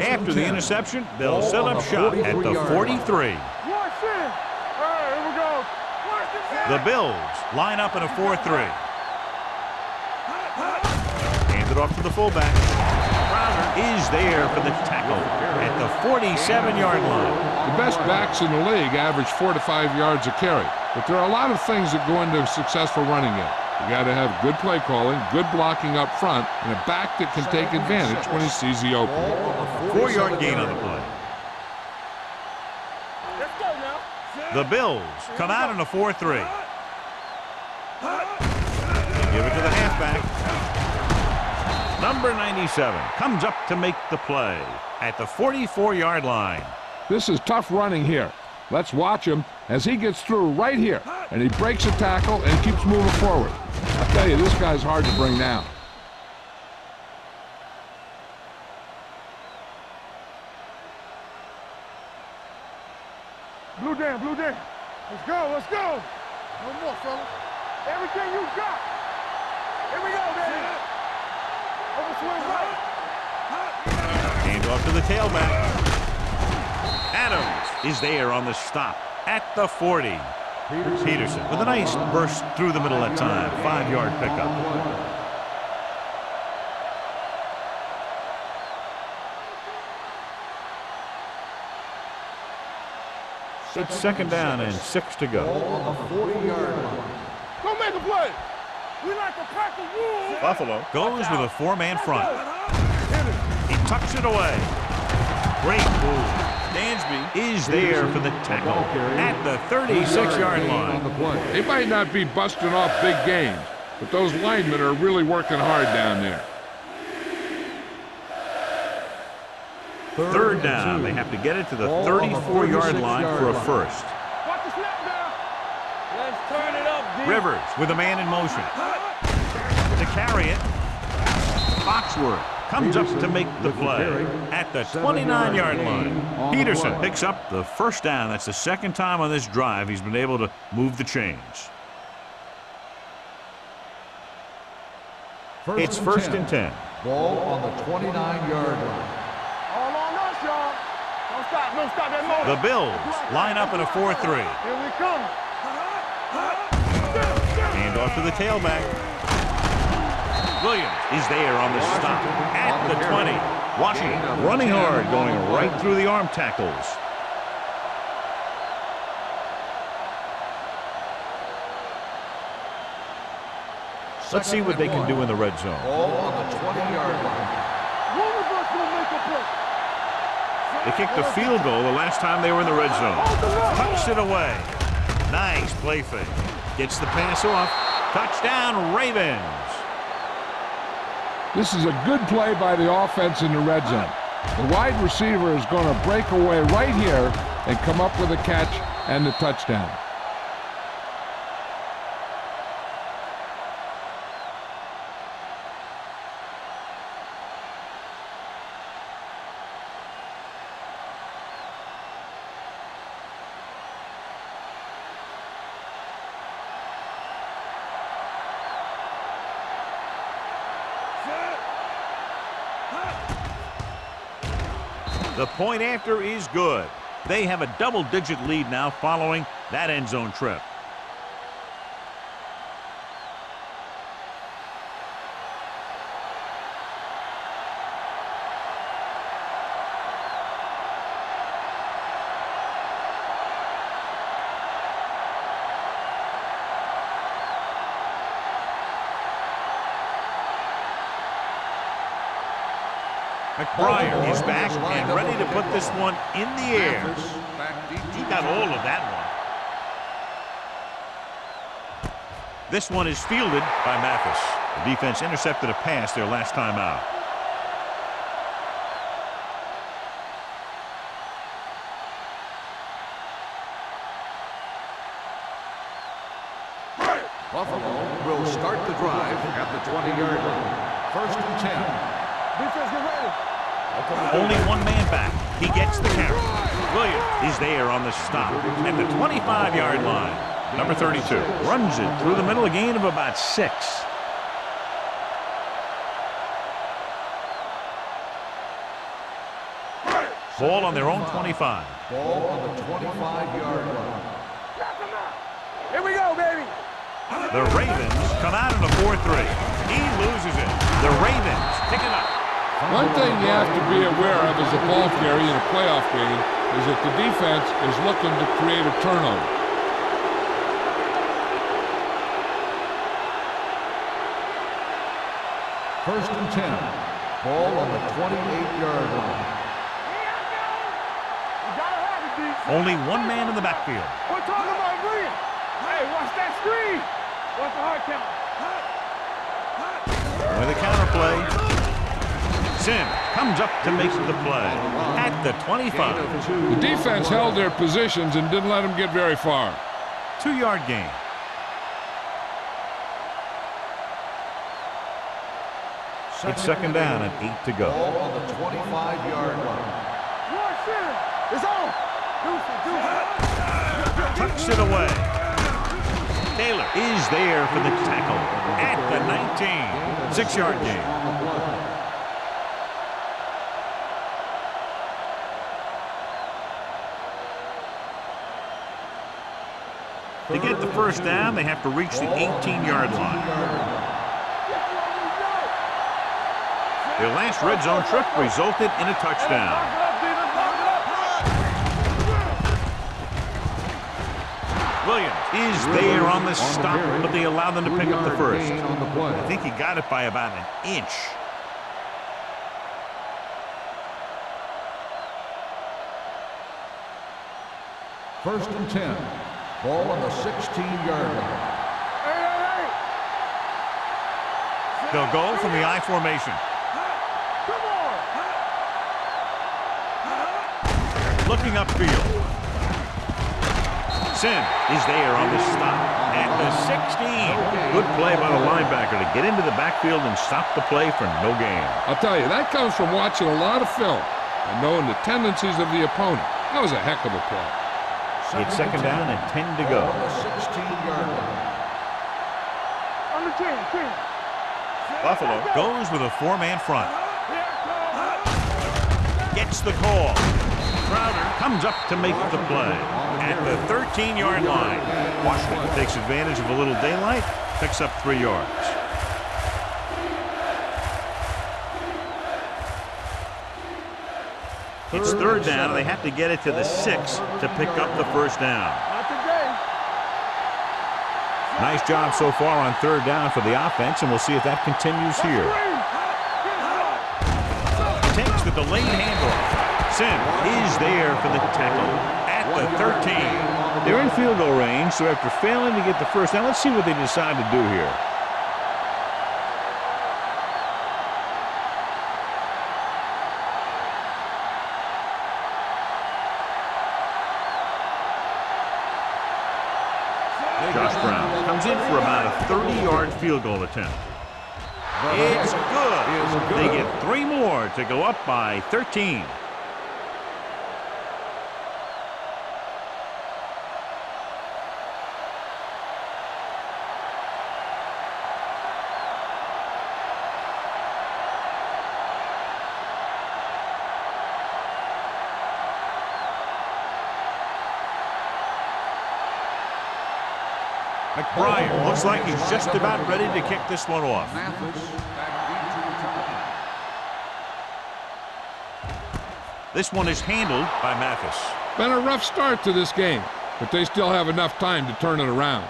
After the interception, they'll set up shop at the 43. The Bills line up in a 4-3. Handed off to the fullback. Crowder is there for the tackle at the 47-yard line. The best backs in the league average 4 to 5 yards a carry, but there are a lot of things that go into a successful running game. You got to have good play calling, good blocking up front, and a back that can take advantage when he sees the opening. 4-yard gain on the play. Let's go now. The Bills come out in a 4-3. They give it to the halfback. Number 97 comes up to make the play at the 44-yard line. This is tough running here. Let's watch him as he gets through right here, and he breaks a tackle and keeps moving forward. I tell you, this guy's hard to bring down. Blue down. Let's go. No more, fellas. Everything you got. Here we go, baby. Overswing right. Hand off to the tailback. Adams is there on the stop at the 40. Peterson with a nice burst through the middle that time. 5-yard pickup. It's second down and 6 to go. Ball on the 40-yard line. Go make a play. We like to pack the rules. Buffalo goes with a 4-man front. He tucks it away. Great move. Dansby is there for the tackle at the 36-yard line. They might not be busting off big games, but those linemen are really working hard down there. Third down. They have to get it to the 34-yard line for a first. Watch the snap down. Let's turn it up, D. Rivers with a man in motion. To carry it. Foxworth comes up to make the play at the 29-yard line. Peterson picks up the first down. That's the second time on this drive he's been able to move the chains. It's first and 10. Ball on the 29-yard line. All on us, y'all. Don't stop that motor. The Bills line up in a 4-3. Here we come. Hand off to the tailback. Williams is there on the stop at the 20. Washington running hard, going right through the arm tackles. Let's see what they can do in the red zone. Ball on the 20-yard line. One of us will make a play. They kicked a field goal the last time they were in the red zone. Punched it away. Nice play fake. Gets the pass off. Touchdown, Ravens. This is a good play by the offense in the red zone. The wide receiver is going to break away right here and come up with a catch and the touchdown. The point after is good. They have a double-digit lead now following that end zone trip. McBride is back and ready to put this one in the air. He got all of that one. This one is fielded by Mathis. The defense intercepted a pass their last time out. Buffalo will start the drive at the 20-yard line. First and 10. Defense, get ready. Only one man back. He gets the carry. Williams is there on the stop at the 25-yard line. Number 32 runs it through the middle, a gain of about 6. Ball on their own 25. Ball on the 25-yard line. Here we go, baby. The Ravens come out in a 4-3. He loses it. The Ravens pick it up. One thing you have to be aware of as a ball carrier in a playoff game is that the defense is looking to create a turnover. First and 10. Ball on the 28-yard line. You gotta have it, D. Only one man in the backfield. We're talking about Williams. Hey, watch that screen. Watch the hard count. With a counter play. Sim comes up to make the play at the 25. The defense held their positions and didn't let them get very far. 2-yard gain. It's second down and 8 to go. Ball on the 25-yard line. It's on. Tucks it away. Taylor is there for the tackle at the 19. 6-yard gain. To get the first down, they have to reach the 18-yard line. Their last red zone trip resulted in a touchdown. Williams is there on the stop, but they allow them to pick up the first. I think he got it by about an inch. First and 10. Ball on the 16-yard line. They'll go from the I formation. Looking upfield. Sim is there on the stop at the 16. Good play by the linebacker to get into the backfield and stop the play for no gain. I'll tell you, that comes from watching a lot of film and knowing the tendencies of the opponent. That was a heck of a play. It's second down and 10 to go. On the 16-yard line. On the 10. Buffalo goes with a 4-man front. Gets the call. Crowder comes up to make the play at the 13-yard line. Washington takes advantage of a little daylight, picks up 3 yards. It's third down, and they have to get it to the 6 to pick up the first down. Nice job so far on third down for the offense, and we'll see if that continues here. Takes the delayed handoff. Sim is there for the tackle at the 13. They're in field goal range, so after failing to get the first down, let's see what they decide to do here. Josh Brown comes in for about a 30-yard field goal attempt. It's good. They get 3 more to go up by 13. McBride looks like he's just about ready to kick this one off. This one is handled by Mathis. Been a rough start to this game, but they still have enough time to turn it around.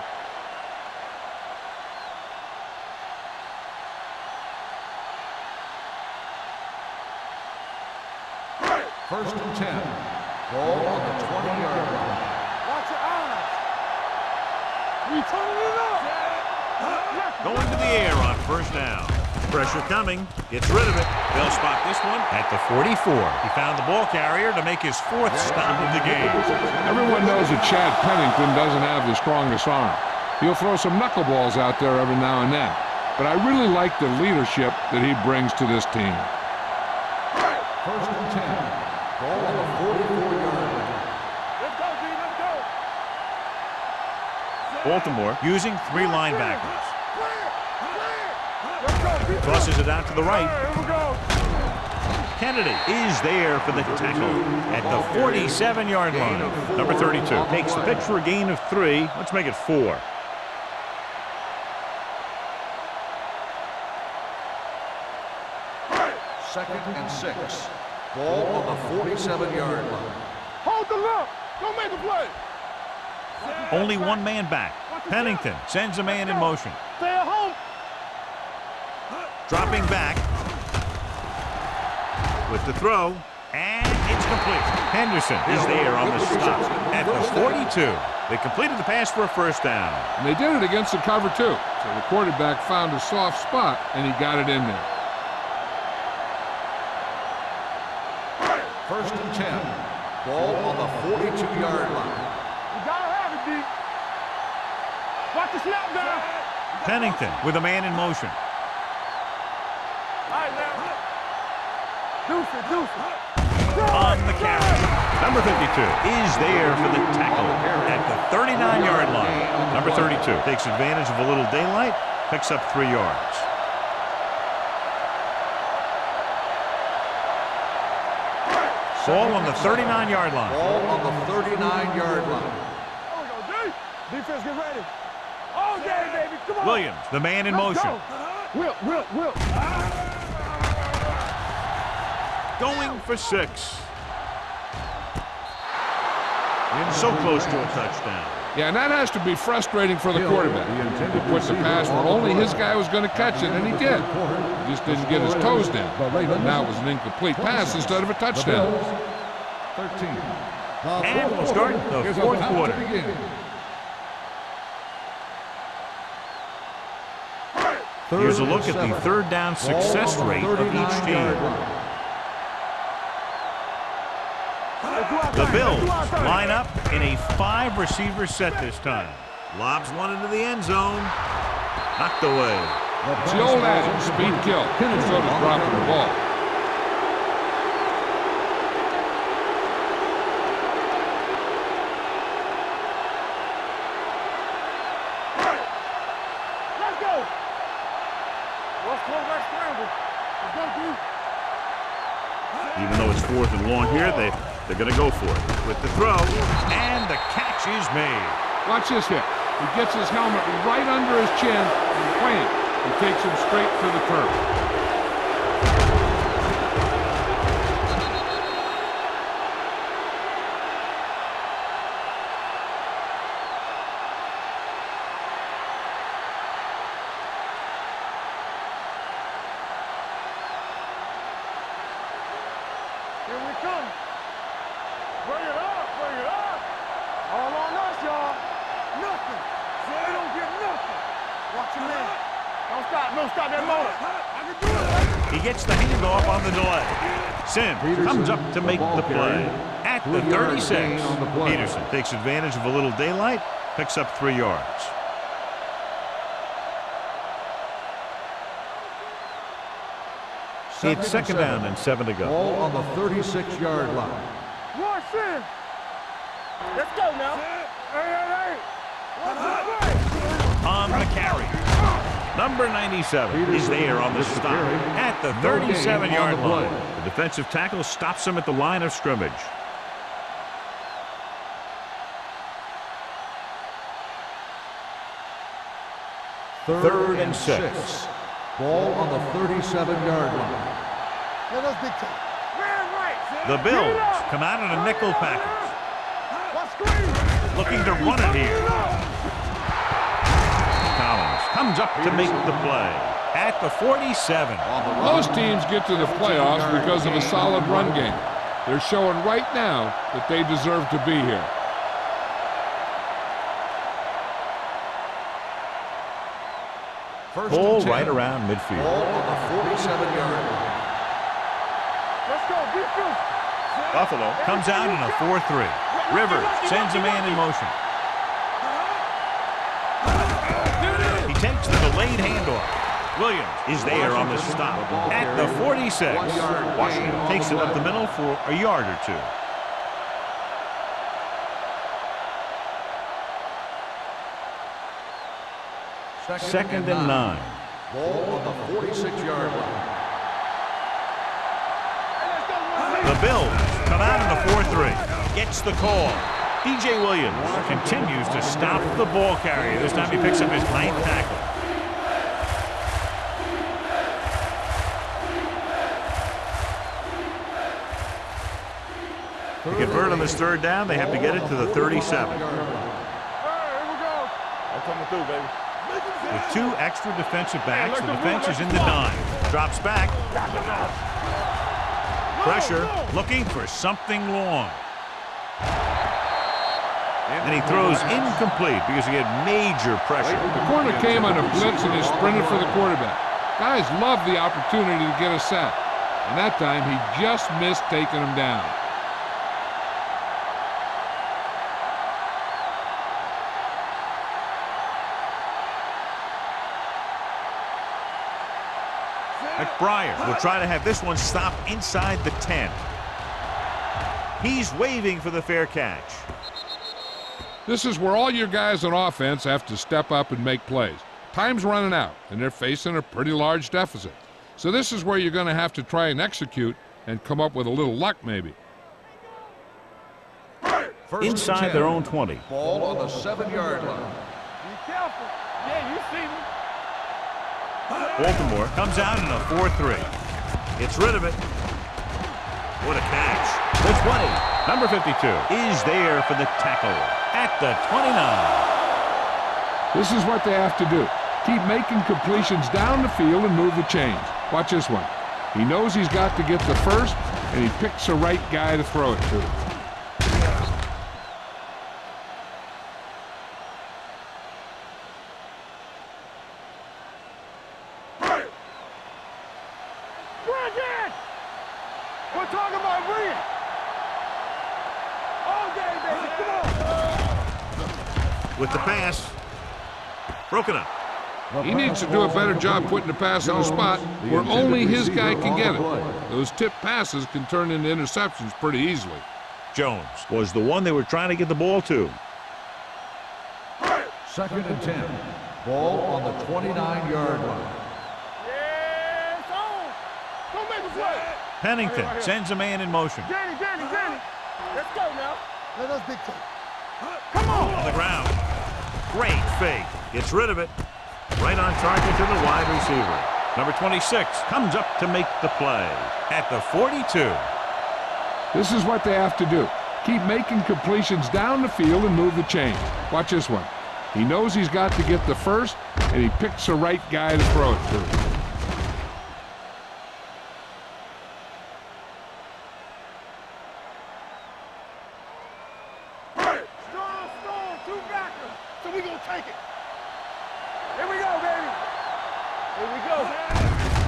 First and 10. Ball on the 20-yard line. Watch your eyes. We turning it up. Going to the air on first down. Pressure coming. Gets rid of it. They'll spot this one at the 44. He found the ball carrier to make his 4th stop of the game. Everyone knows that Chad Pennington doesn't have the strongest arm. He'll throw some knuckleballs out there every now and then. But I really like the leadership that he brings to this team. First and 10. Ball on the 44-yard line. Let's go, D. Let's go. Baltimore using 3 linebackers. Let's go, D. Crosses it out to the right. Here we go. Kennedy is there for the tackle at the 47-yard line. Number 32 takes the pitch for a gain of 3. Let's make it 4. Second and 6. Ball on the 47-yard line. Hold the look. Don't make a play. Only 1 man back. Pennington sends a man in motion. Stay at home. Dropping back with the throw, and it's complete. Henderson is there on the stop at the 42. They completed the pass for a first down. And they did it against the cover, too. So the quarterback found a soft spot, and he got it in there. First and 10. Ball on the 42-yard line. You gotta have it, D. Watch the snap down. Pennington with a man in motion. All right, now. Deuce it. On the carry. Number 52 is there for the tackle at the 39-yard line. Number 32 takes advantage of a little daylight, picks up 3 yards. Ball on the 39-yard line. Ball on the 39-yard line. There we go, D. Defense, get ready. All day, baby. Come on. Williams, the man in motion. Will. Going for 6. So close to a touchdown. Yeah, and that has to be frustrating for the quarterback. He put the pass where only his guy was going to catch it, and he did. He just didn't get his toes down. Now it was an incomplete pass instead of a touchdown. 13. And we'll start the 4th quarter. Here's a look at the third down success rate of each team. The Bills line up in a 5-receiver set this time. Lobs one into the end zone. Knocked away. It's the old adage, speed kill. So does dropping the ball. Let's go. Let's quarterback scramble. Let's go, D. Even though it's 4th and long here, they They're going to go for it with the throw, and the catch is made. Watch this hit. He gets his helmet right under his chin and wham! He takes him straight to the turf. Here we come. Bring it up, bring it up. All on us, y'all. Nothing. They don't get nothing. Watch your man. Don't stop that motor. I can do it. He gets the handoff on the delay. Sims comes up to make the play. At the 36, Peterson takes advantage of a little daylight, picks up 3 yards. It's second down and 7 to go. Ball on the 36-yard line. One Sim. Let's go now. Hey. What's the play? On the carry. Number 97 is there on the stop at the 37-yard line. The defensive tackle stops him at the line of scrimmage. Third and 6. Ball on the 37-yard line. Let us dictate. Man right. The Bills come out in a nickel package. What screen? Looking to run it here. Collins comes up to make the play at the 47. Most teams get to the playoffs because of a solid run game. They're showing right now that they deserve to be here. Ball right around midfield. Ball on the 47-yard line. Let's go, defense. Buffalo comes out in a 4-3. Rivers sends a man in motion. He takes the delayed handoff. Williams is there on the stop at the 46. Washington takes it up the middle for a yard or 2. Second and 9. Ball on the 46-yard line. The Bills come out in the 4-3. Gets the call. DJ Williams continues to stop the ball carrier. This time he picks up his 9th tackle. To convert on this third down, they have to get it to the 37. Here we go. I'm coming through, baby. With 2 extra defensive backs, the defense is in the dime. Drops back. Pressure, looking for something long. And he throws incomplete because he had major pressure. The corner came on a blitz and he sprinted for the quarterback. Guys love the opportunity to get a sack. And that time he just missed taking him down. McBride will try to have this one stop inside the 10. He's waving for the fair catch. This is where all your guys on offense have to step up and make plays. Time's running out, and they're facing a pretty large deficit. So this is where you're going to have to try and execute and come up with a little luck, maybe. Inside their own 20. Ball on the 7-yard line. Be careful. Yeah, you see me. Baltimore comes out in a 4-3. Gets rid of it. What a catch. The 20. Number 52 is there for the tackle at the 29. This is what they have to do. Keep making completions down the field and move the chains. Watch this one. He knows he's got to get the first, and he picks the right guy to throw it to. We're talking about bringing. All day, baby. Come on. With the pass. Broken up. He needs to do a better job putting the pass in a spot where only his guy can get it. Those tip passes can turn into interceptions pretty easily. Jones was the one they were trying to get the ball to. Second and 10. Ball on the 29-yard line. Yeah, it's on. Don't make a play. Pennington sends a man in motion. Danny. Let's go now. Let us dictate. Come on the ground. Great fake. Gets rid of it. Right on target to the wide receiver. Number 26 comes up to make the play at the 42. This is what they have to do. Keep making completions down the field and move the chain. Watch this one. He knows he's got to get the first, and he picks the right guy to throw it to. Strong, two backers. So we gonna take it. Here we go, baby. Here we go.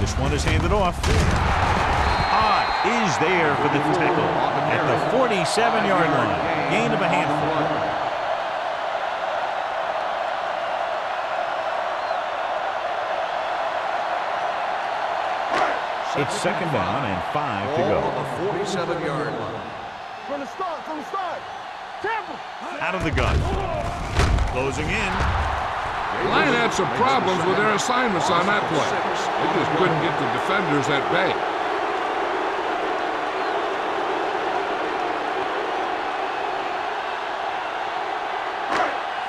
This one is handed off. Is there for the tackle at the 47-yard line. Gain of a handful. It's second down and 5 to go. On the 47-yard line. From the start. Tampa. Out of the gun. Closing in. The line had some problems with their assignments on that play. They just couldn't get the defenders at bay.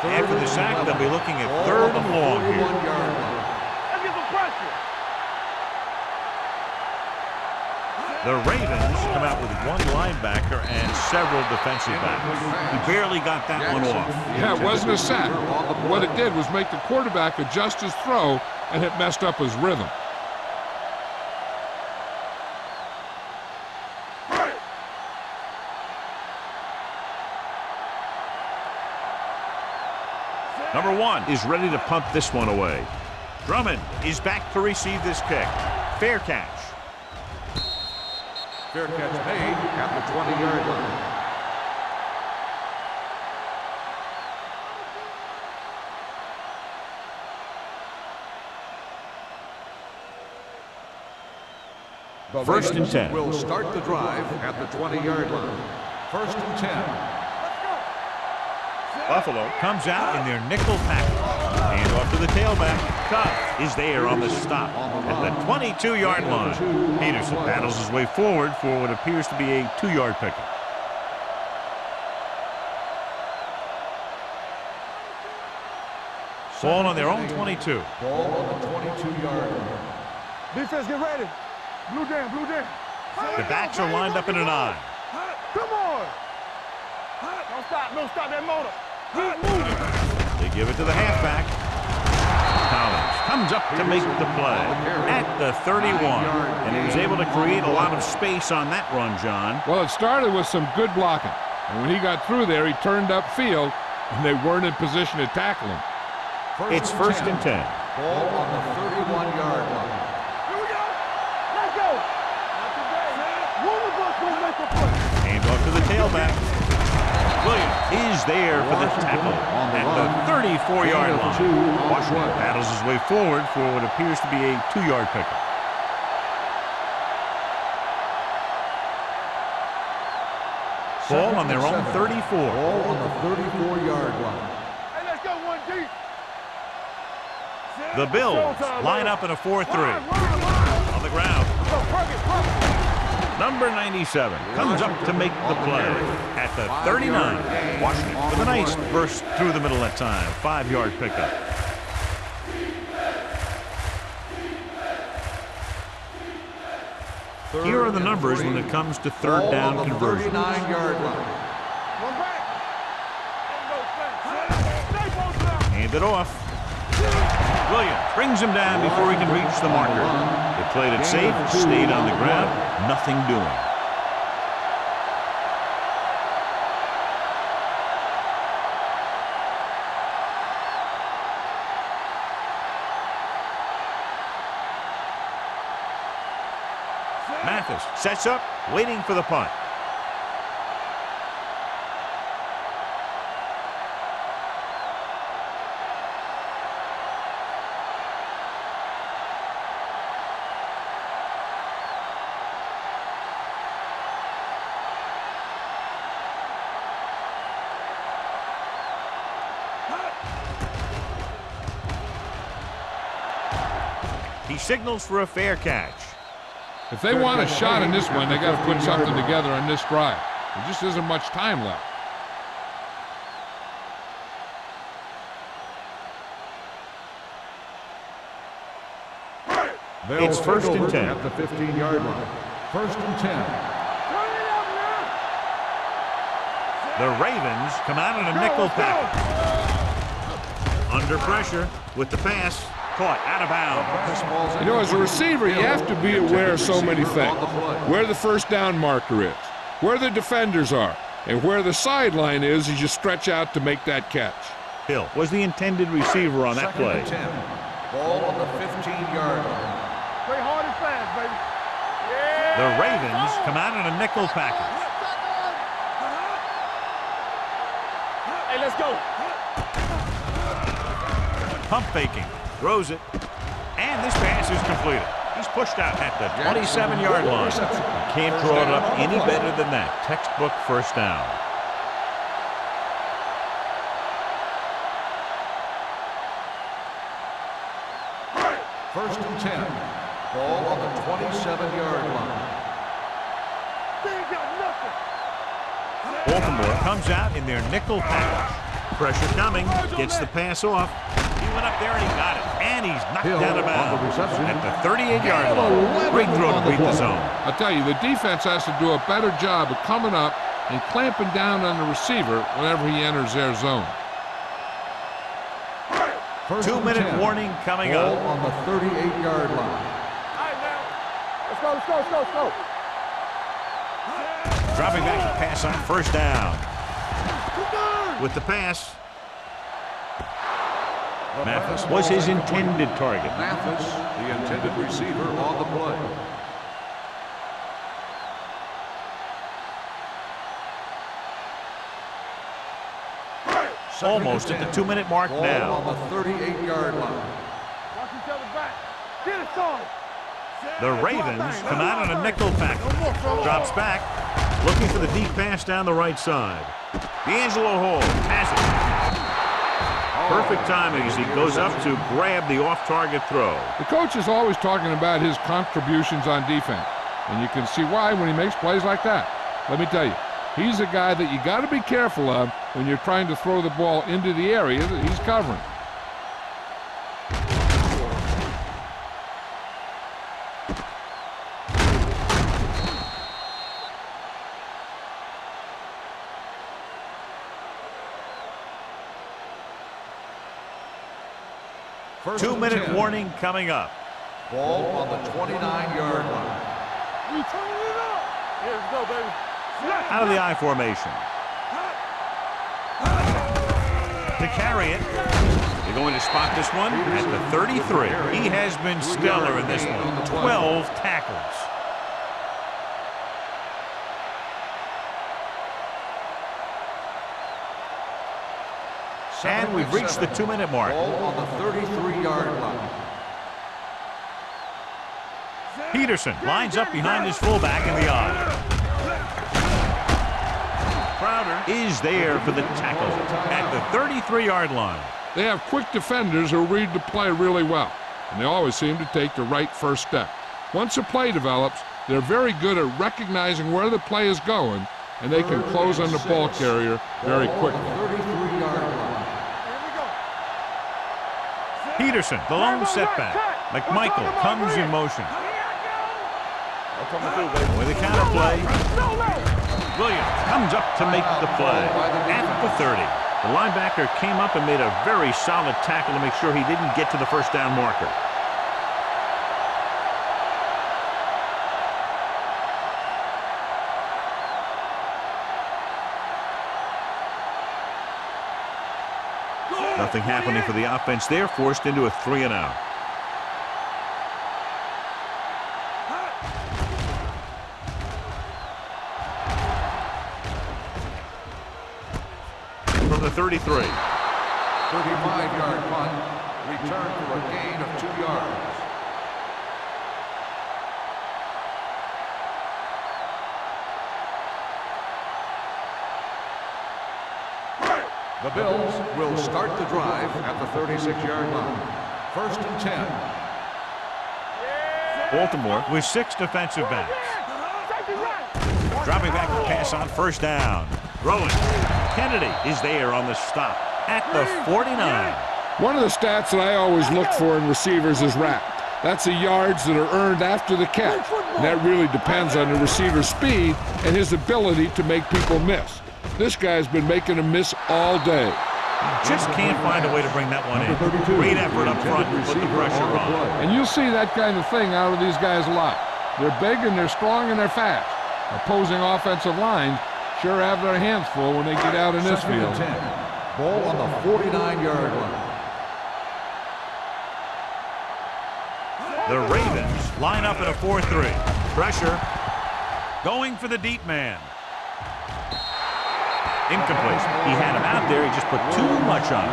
After the sack, they'll be looking at third and long here. Let's get some pressure. The Ravens come out with one linebacker and several defensive backs. He barely got that one off. Yeah, it wasn't a sack. What it did was make the quarterback adjust his throw, and it messed up his rhythm. Number 1 is ready to punt this one away. Drummond is back to receive this kick. Fair catch. Fair catch made at the 20-yard line. The First and 10. Will start the drive at the 20-yard line. First and 10. Buffalo comes out in their nickel package. Hand off to the tailback. Cuff is there on the stop at the 22-yard line. Peterson battles his way forward for what appears to be a 2-yard pickup. Ball on their own 22. Ball on the 22-yard line. Defense, get ready. Blue down. The backs are lined up in an eye. Come on. Don't stop that motor. Keep moving. They give it to the halfback. Collins comes up to make the play at the 31. And he was able to create a lot of space on that run, John. Well, it started with some good blocking. And when he got through there, he turned upfield, and they weren't in position to tackle him. It's first and 10. Ball on the 31-yard line. Here we go. Let's go. Not today. One of us will make a play. Hand off to the tailback. Williams is there for the tackle at the 34-yard line. Washington battles his way forward for what appears to be a 2-yard pickup. Ball on their own 34. Ball on the 34-yard line. Hey, let's go one deep. The Bills line up in a 4-3. On the ground. Number 97 comes up to make the play at the 39. Washington with a nice burst through the middle that time. 5-yard pickup. Here are the numbers when it comes to third down conversions. 39-yard line. Hand it off. Williams brings him down before he can reach the marker. They played it safe, stayed on the ground, nothing doing. Mathis sets up, waiting for the punt. He signals for a fair catch. If they want a shot in this one, they got to put something together on this drive. There just isn't much time left. It's first and 10. At the 15-yard line. First and 10. The Ravens come out in a nickel package. Under pressure with the pass. Caught out of bounds. You know, as a receiver, you have to be aware of so many things. Where the first down marker is, where the defenders are, and where the sideline is as you stretch out to make that catch. Hill was the intended receiver on that play. Second and 10. Ball on the 15-yard line. Play hard and fast, baby. The Ravens come out in a nickel package. Hey, let's go. Pump faking. Throws it. And this pass is completed. He's pushed out at the 27-yard line. You can't draw it up any better than that. Textbook first down. First and 10. Ball on the 27-yard line. They ain't got nothing. Baltimore comes out in their nickel package. Pressure coming. Gets the pass off. He went up there and he got it. And he's knocked Hill out of on the bounds reception. at the 38-yard line. Great throw to beat the zone. I'll tell you, the defense has to do a better job of coming up and clamping down on the receiver whenever he enters their zone. First and 2-minute 10. warning coming Ball up. on the 38-yard line. All right, now. Let's go, let's go, let's go, let's go. Dropping back to pass on first down. With the pass. Mathis was his intended target. Mathis, the intended receiver on the play. Almost at the 2-minute mark Ball now. on the 38-yard line. Watch each other back. Get it, son. The Ravens come out on a nickel package. Drops back. Looking for the deep pass down the right side. D'Angelo Hall has it. Perfect timing as he goes up to grab the off-target throw. The coach is always talking about his contributions on defense, and you can see why when he makes plays like that. Let me tell you, he's a guy that you got to be careful of when you're trying to throw the ball into the area that he's covering. First and 2-minute 10. warning coming up. Ball on the 29-yard line. We turn it up. Here we go, baby. Out of the I formation. To carry it. They're going to spot this one at the 33. He has been stellar in this one. 12 tackles. And we've reached the 2-minute mark. Ball on the 33-yard line. Peterson lines up behind his fullback in the I. Crowder is there for the tackle at the 33-yard line. They have quick defenders who read the play really well, and they always seem to take the right first step. Once a play develops, they're very good at recognizing where the play is going, and they can close on the ball carrier very quickly. 33-yard line. Peterson, the lone setback. McMichael comes in motion. With a counter play. Williams comes up to make the play at the 30. The linebacker came up and made a very solid tackle to make sure he didn't get to the first down marker. Nothing happening for the offense there, forced into a 3-and-out. From the 33. 35-yard punt. Return for a gain of 2 yards. The Bills will start the drive at the 36-yard line. First and 10. Baltimore with 6 defensive backs. Dropping back to pass on first down. Throwing. Kennedy is there on the stop at the 49. One of the stats that I always look for in receivers is RAP. That's the yards that are earned after the catch. And that really depends on the receiver's speed and his ability to make people miss. This guy's been making them miss all day. Just can't find a way to bring that one in. Great effort up front to put the pressure on. And you'll see that kind of thing out of these guys a lot. They're big and they're strong and they're fast. Opposing offensive lines sure have their hands full when they get out in this field. Ball on the 49-yard line. The Ravens line up in a 4-3. Pressure. Going for the deep man. Incomplete. He had him out there. He just put too much on it.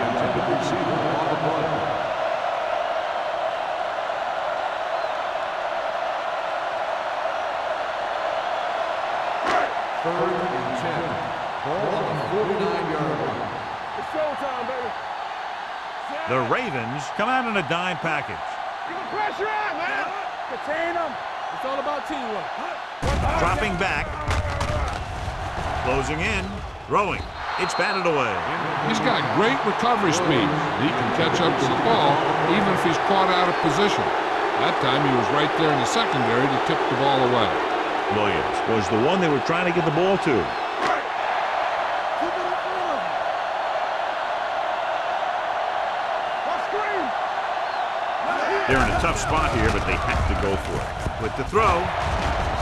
Third and 10. Ball on the 49-yard line. It's showtime, baby. The Ravens come out in a dime package. Keep the pressure on, man. Contain them. It's all about teamwork. Dropping back. Closing in. Throwing. It's batted away. He's got great recovery speed. He can catch up to the ball even if he's caught out of position. That time he was right there in the secondary to tip the ball away. Williams was the one they were trying to get the ball to. They're in a tough spot here, but they have to go for it. With the throw,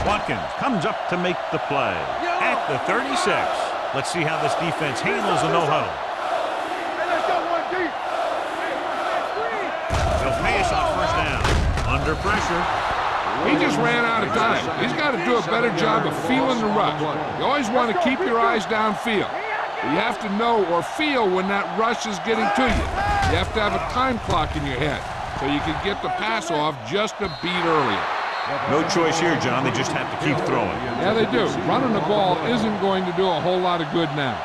Watkins comes up to make the play at the 36. Let's see how this defense handles a no-huddle. They'll pass on first down. Under pressure. He just ran out of time. He's got to do a better job of feeling the rush. You always want to keep your eyes downfield. But you have to know or feel when that rush is getting to you. You have to have a time clock in your head so you can get the pass off just a beat earlier. No choice here, John. They just have to keep throwing. Yeah, they do. Running the ball isn't going to do a whole lot of good now.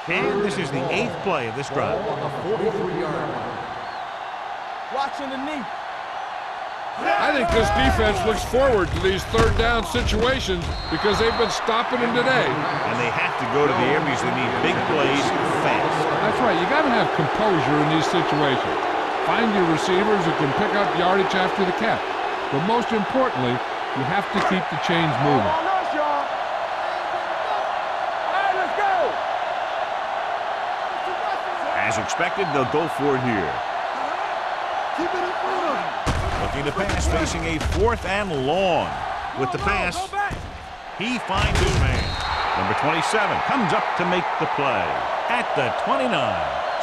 And this is the 8th play of this drive. On the 43-yard line. Watching the knee. I think this defense looks forward to these third down situations because they've been stopping them today. And they have to go to the air because they need big plays fast. That's right. You got to have composure in these situations. Find your receivers who can pick up yardage after the catch. But most importantly, you have to keep the chains moving. On us, y'all. All right, let's go. As expected, they'll go for it here. Keep it in front of him. Looking to pass, facing a 4th and long. With the pass, he finds his man. Number 27 comes up to make the play at the 29.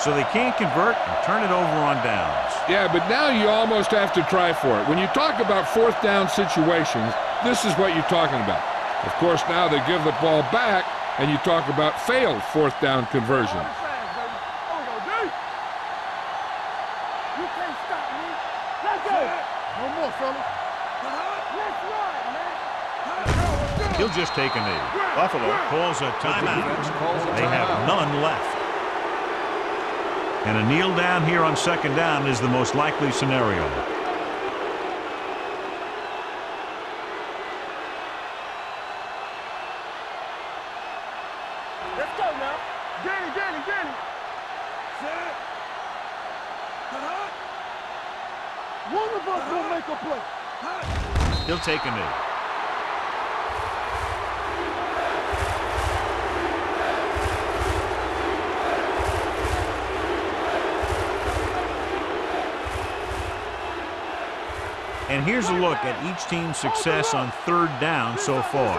So they can't convert and turn it over on downs. Yeah, but now you almost have to try for it. When you talk about 4th down situations, this is what you're talking about. Of course, now they give the ball back, and you talk about failed 4th down conversions. You can't stop me. Let's go. No more, fella. Let's ride, man. He'll just take a knee. Buffalo calls a timeout. They have none left. And a kneel down here on 2nd down is the most likely scenario. Let's go now. Get it. Set. One of us will make a play. He'll take a knee. And here's a look at each team's success on 3rd down so far.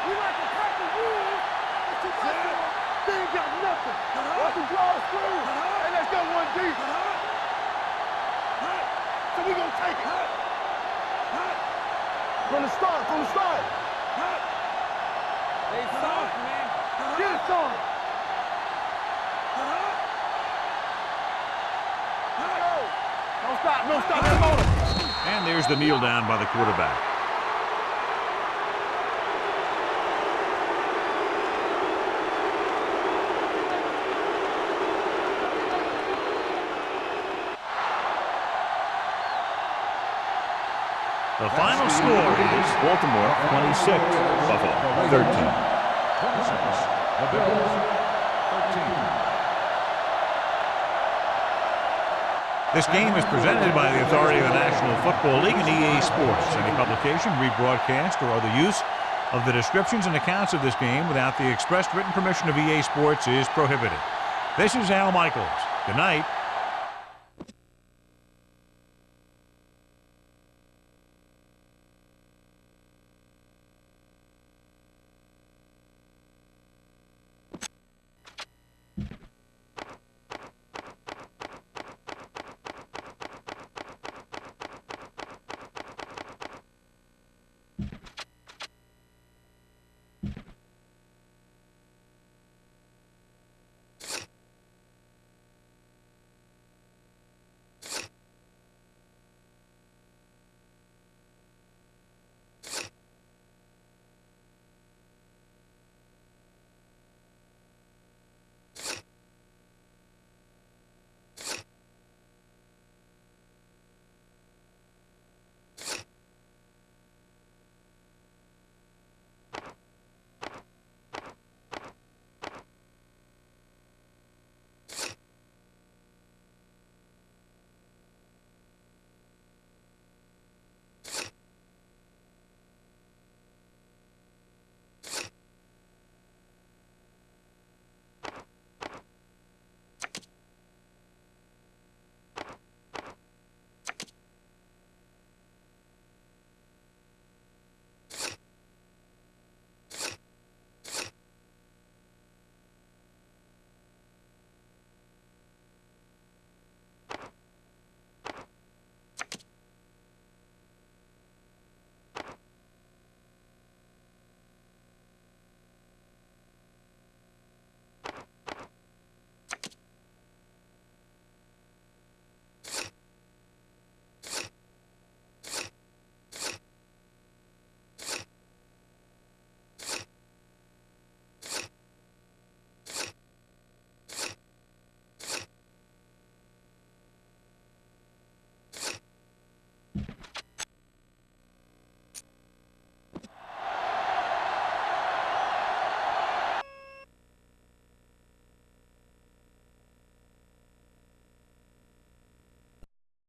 We like to cut the rules. They ain't got nothing. Watch them draw a screen. Hey, let's go one deep. So we gonna take it. From the start. They soft, man. Get it on. Don't stop that motor. And there's the kneel down by the quarterback. The final score is Baltimore 26, Buffalo 13. 26. The Bills 13. This game is presented by the authority of the National Football League and EA Sports. Any publication, rebroadcast, or other use of the descriptions and accounts of this game without the expressed written permission of EA Sports is prohibited. This is Al Michaels. Good night.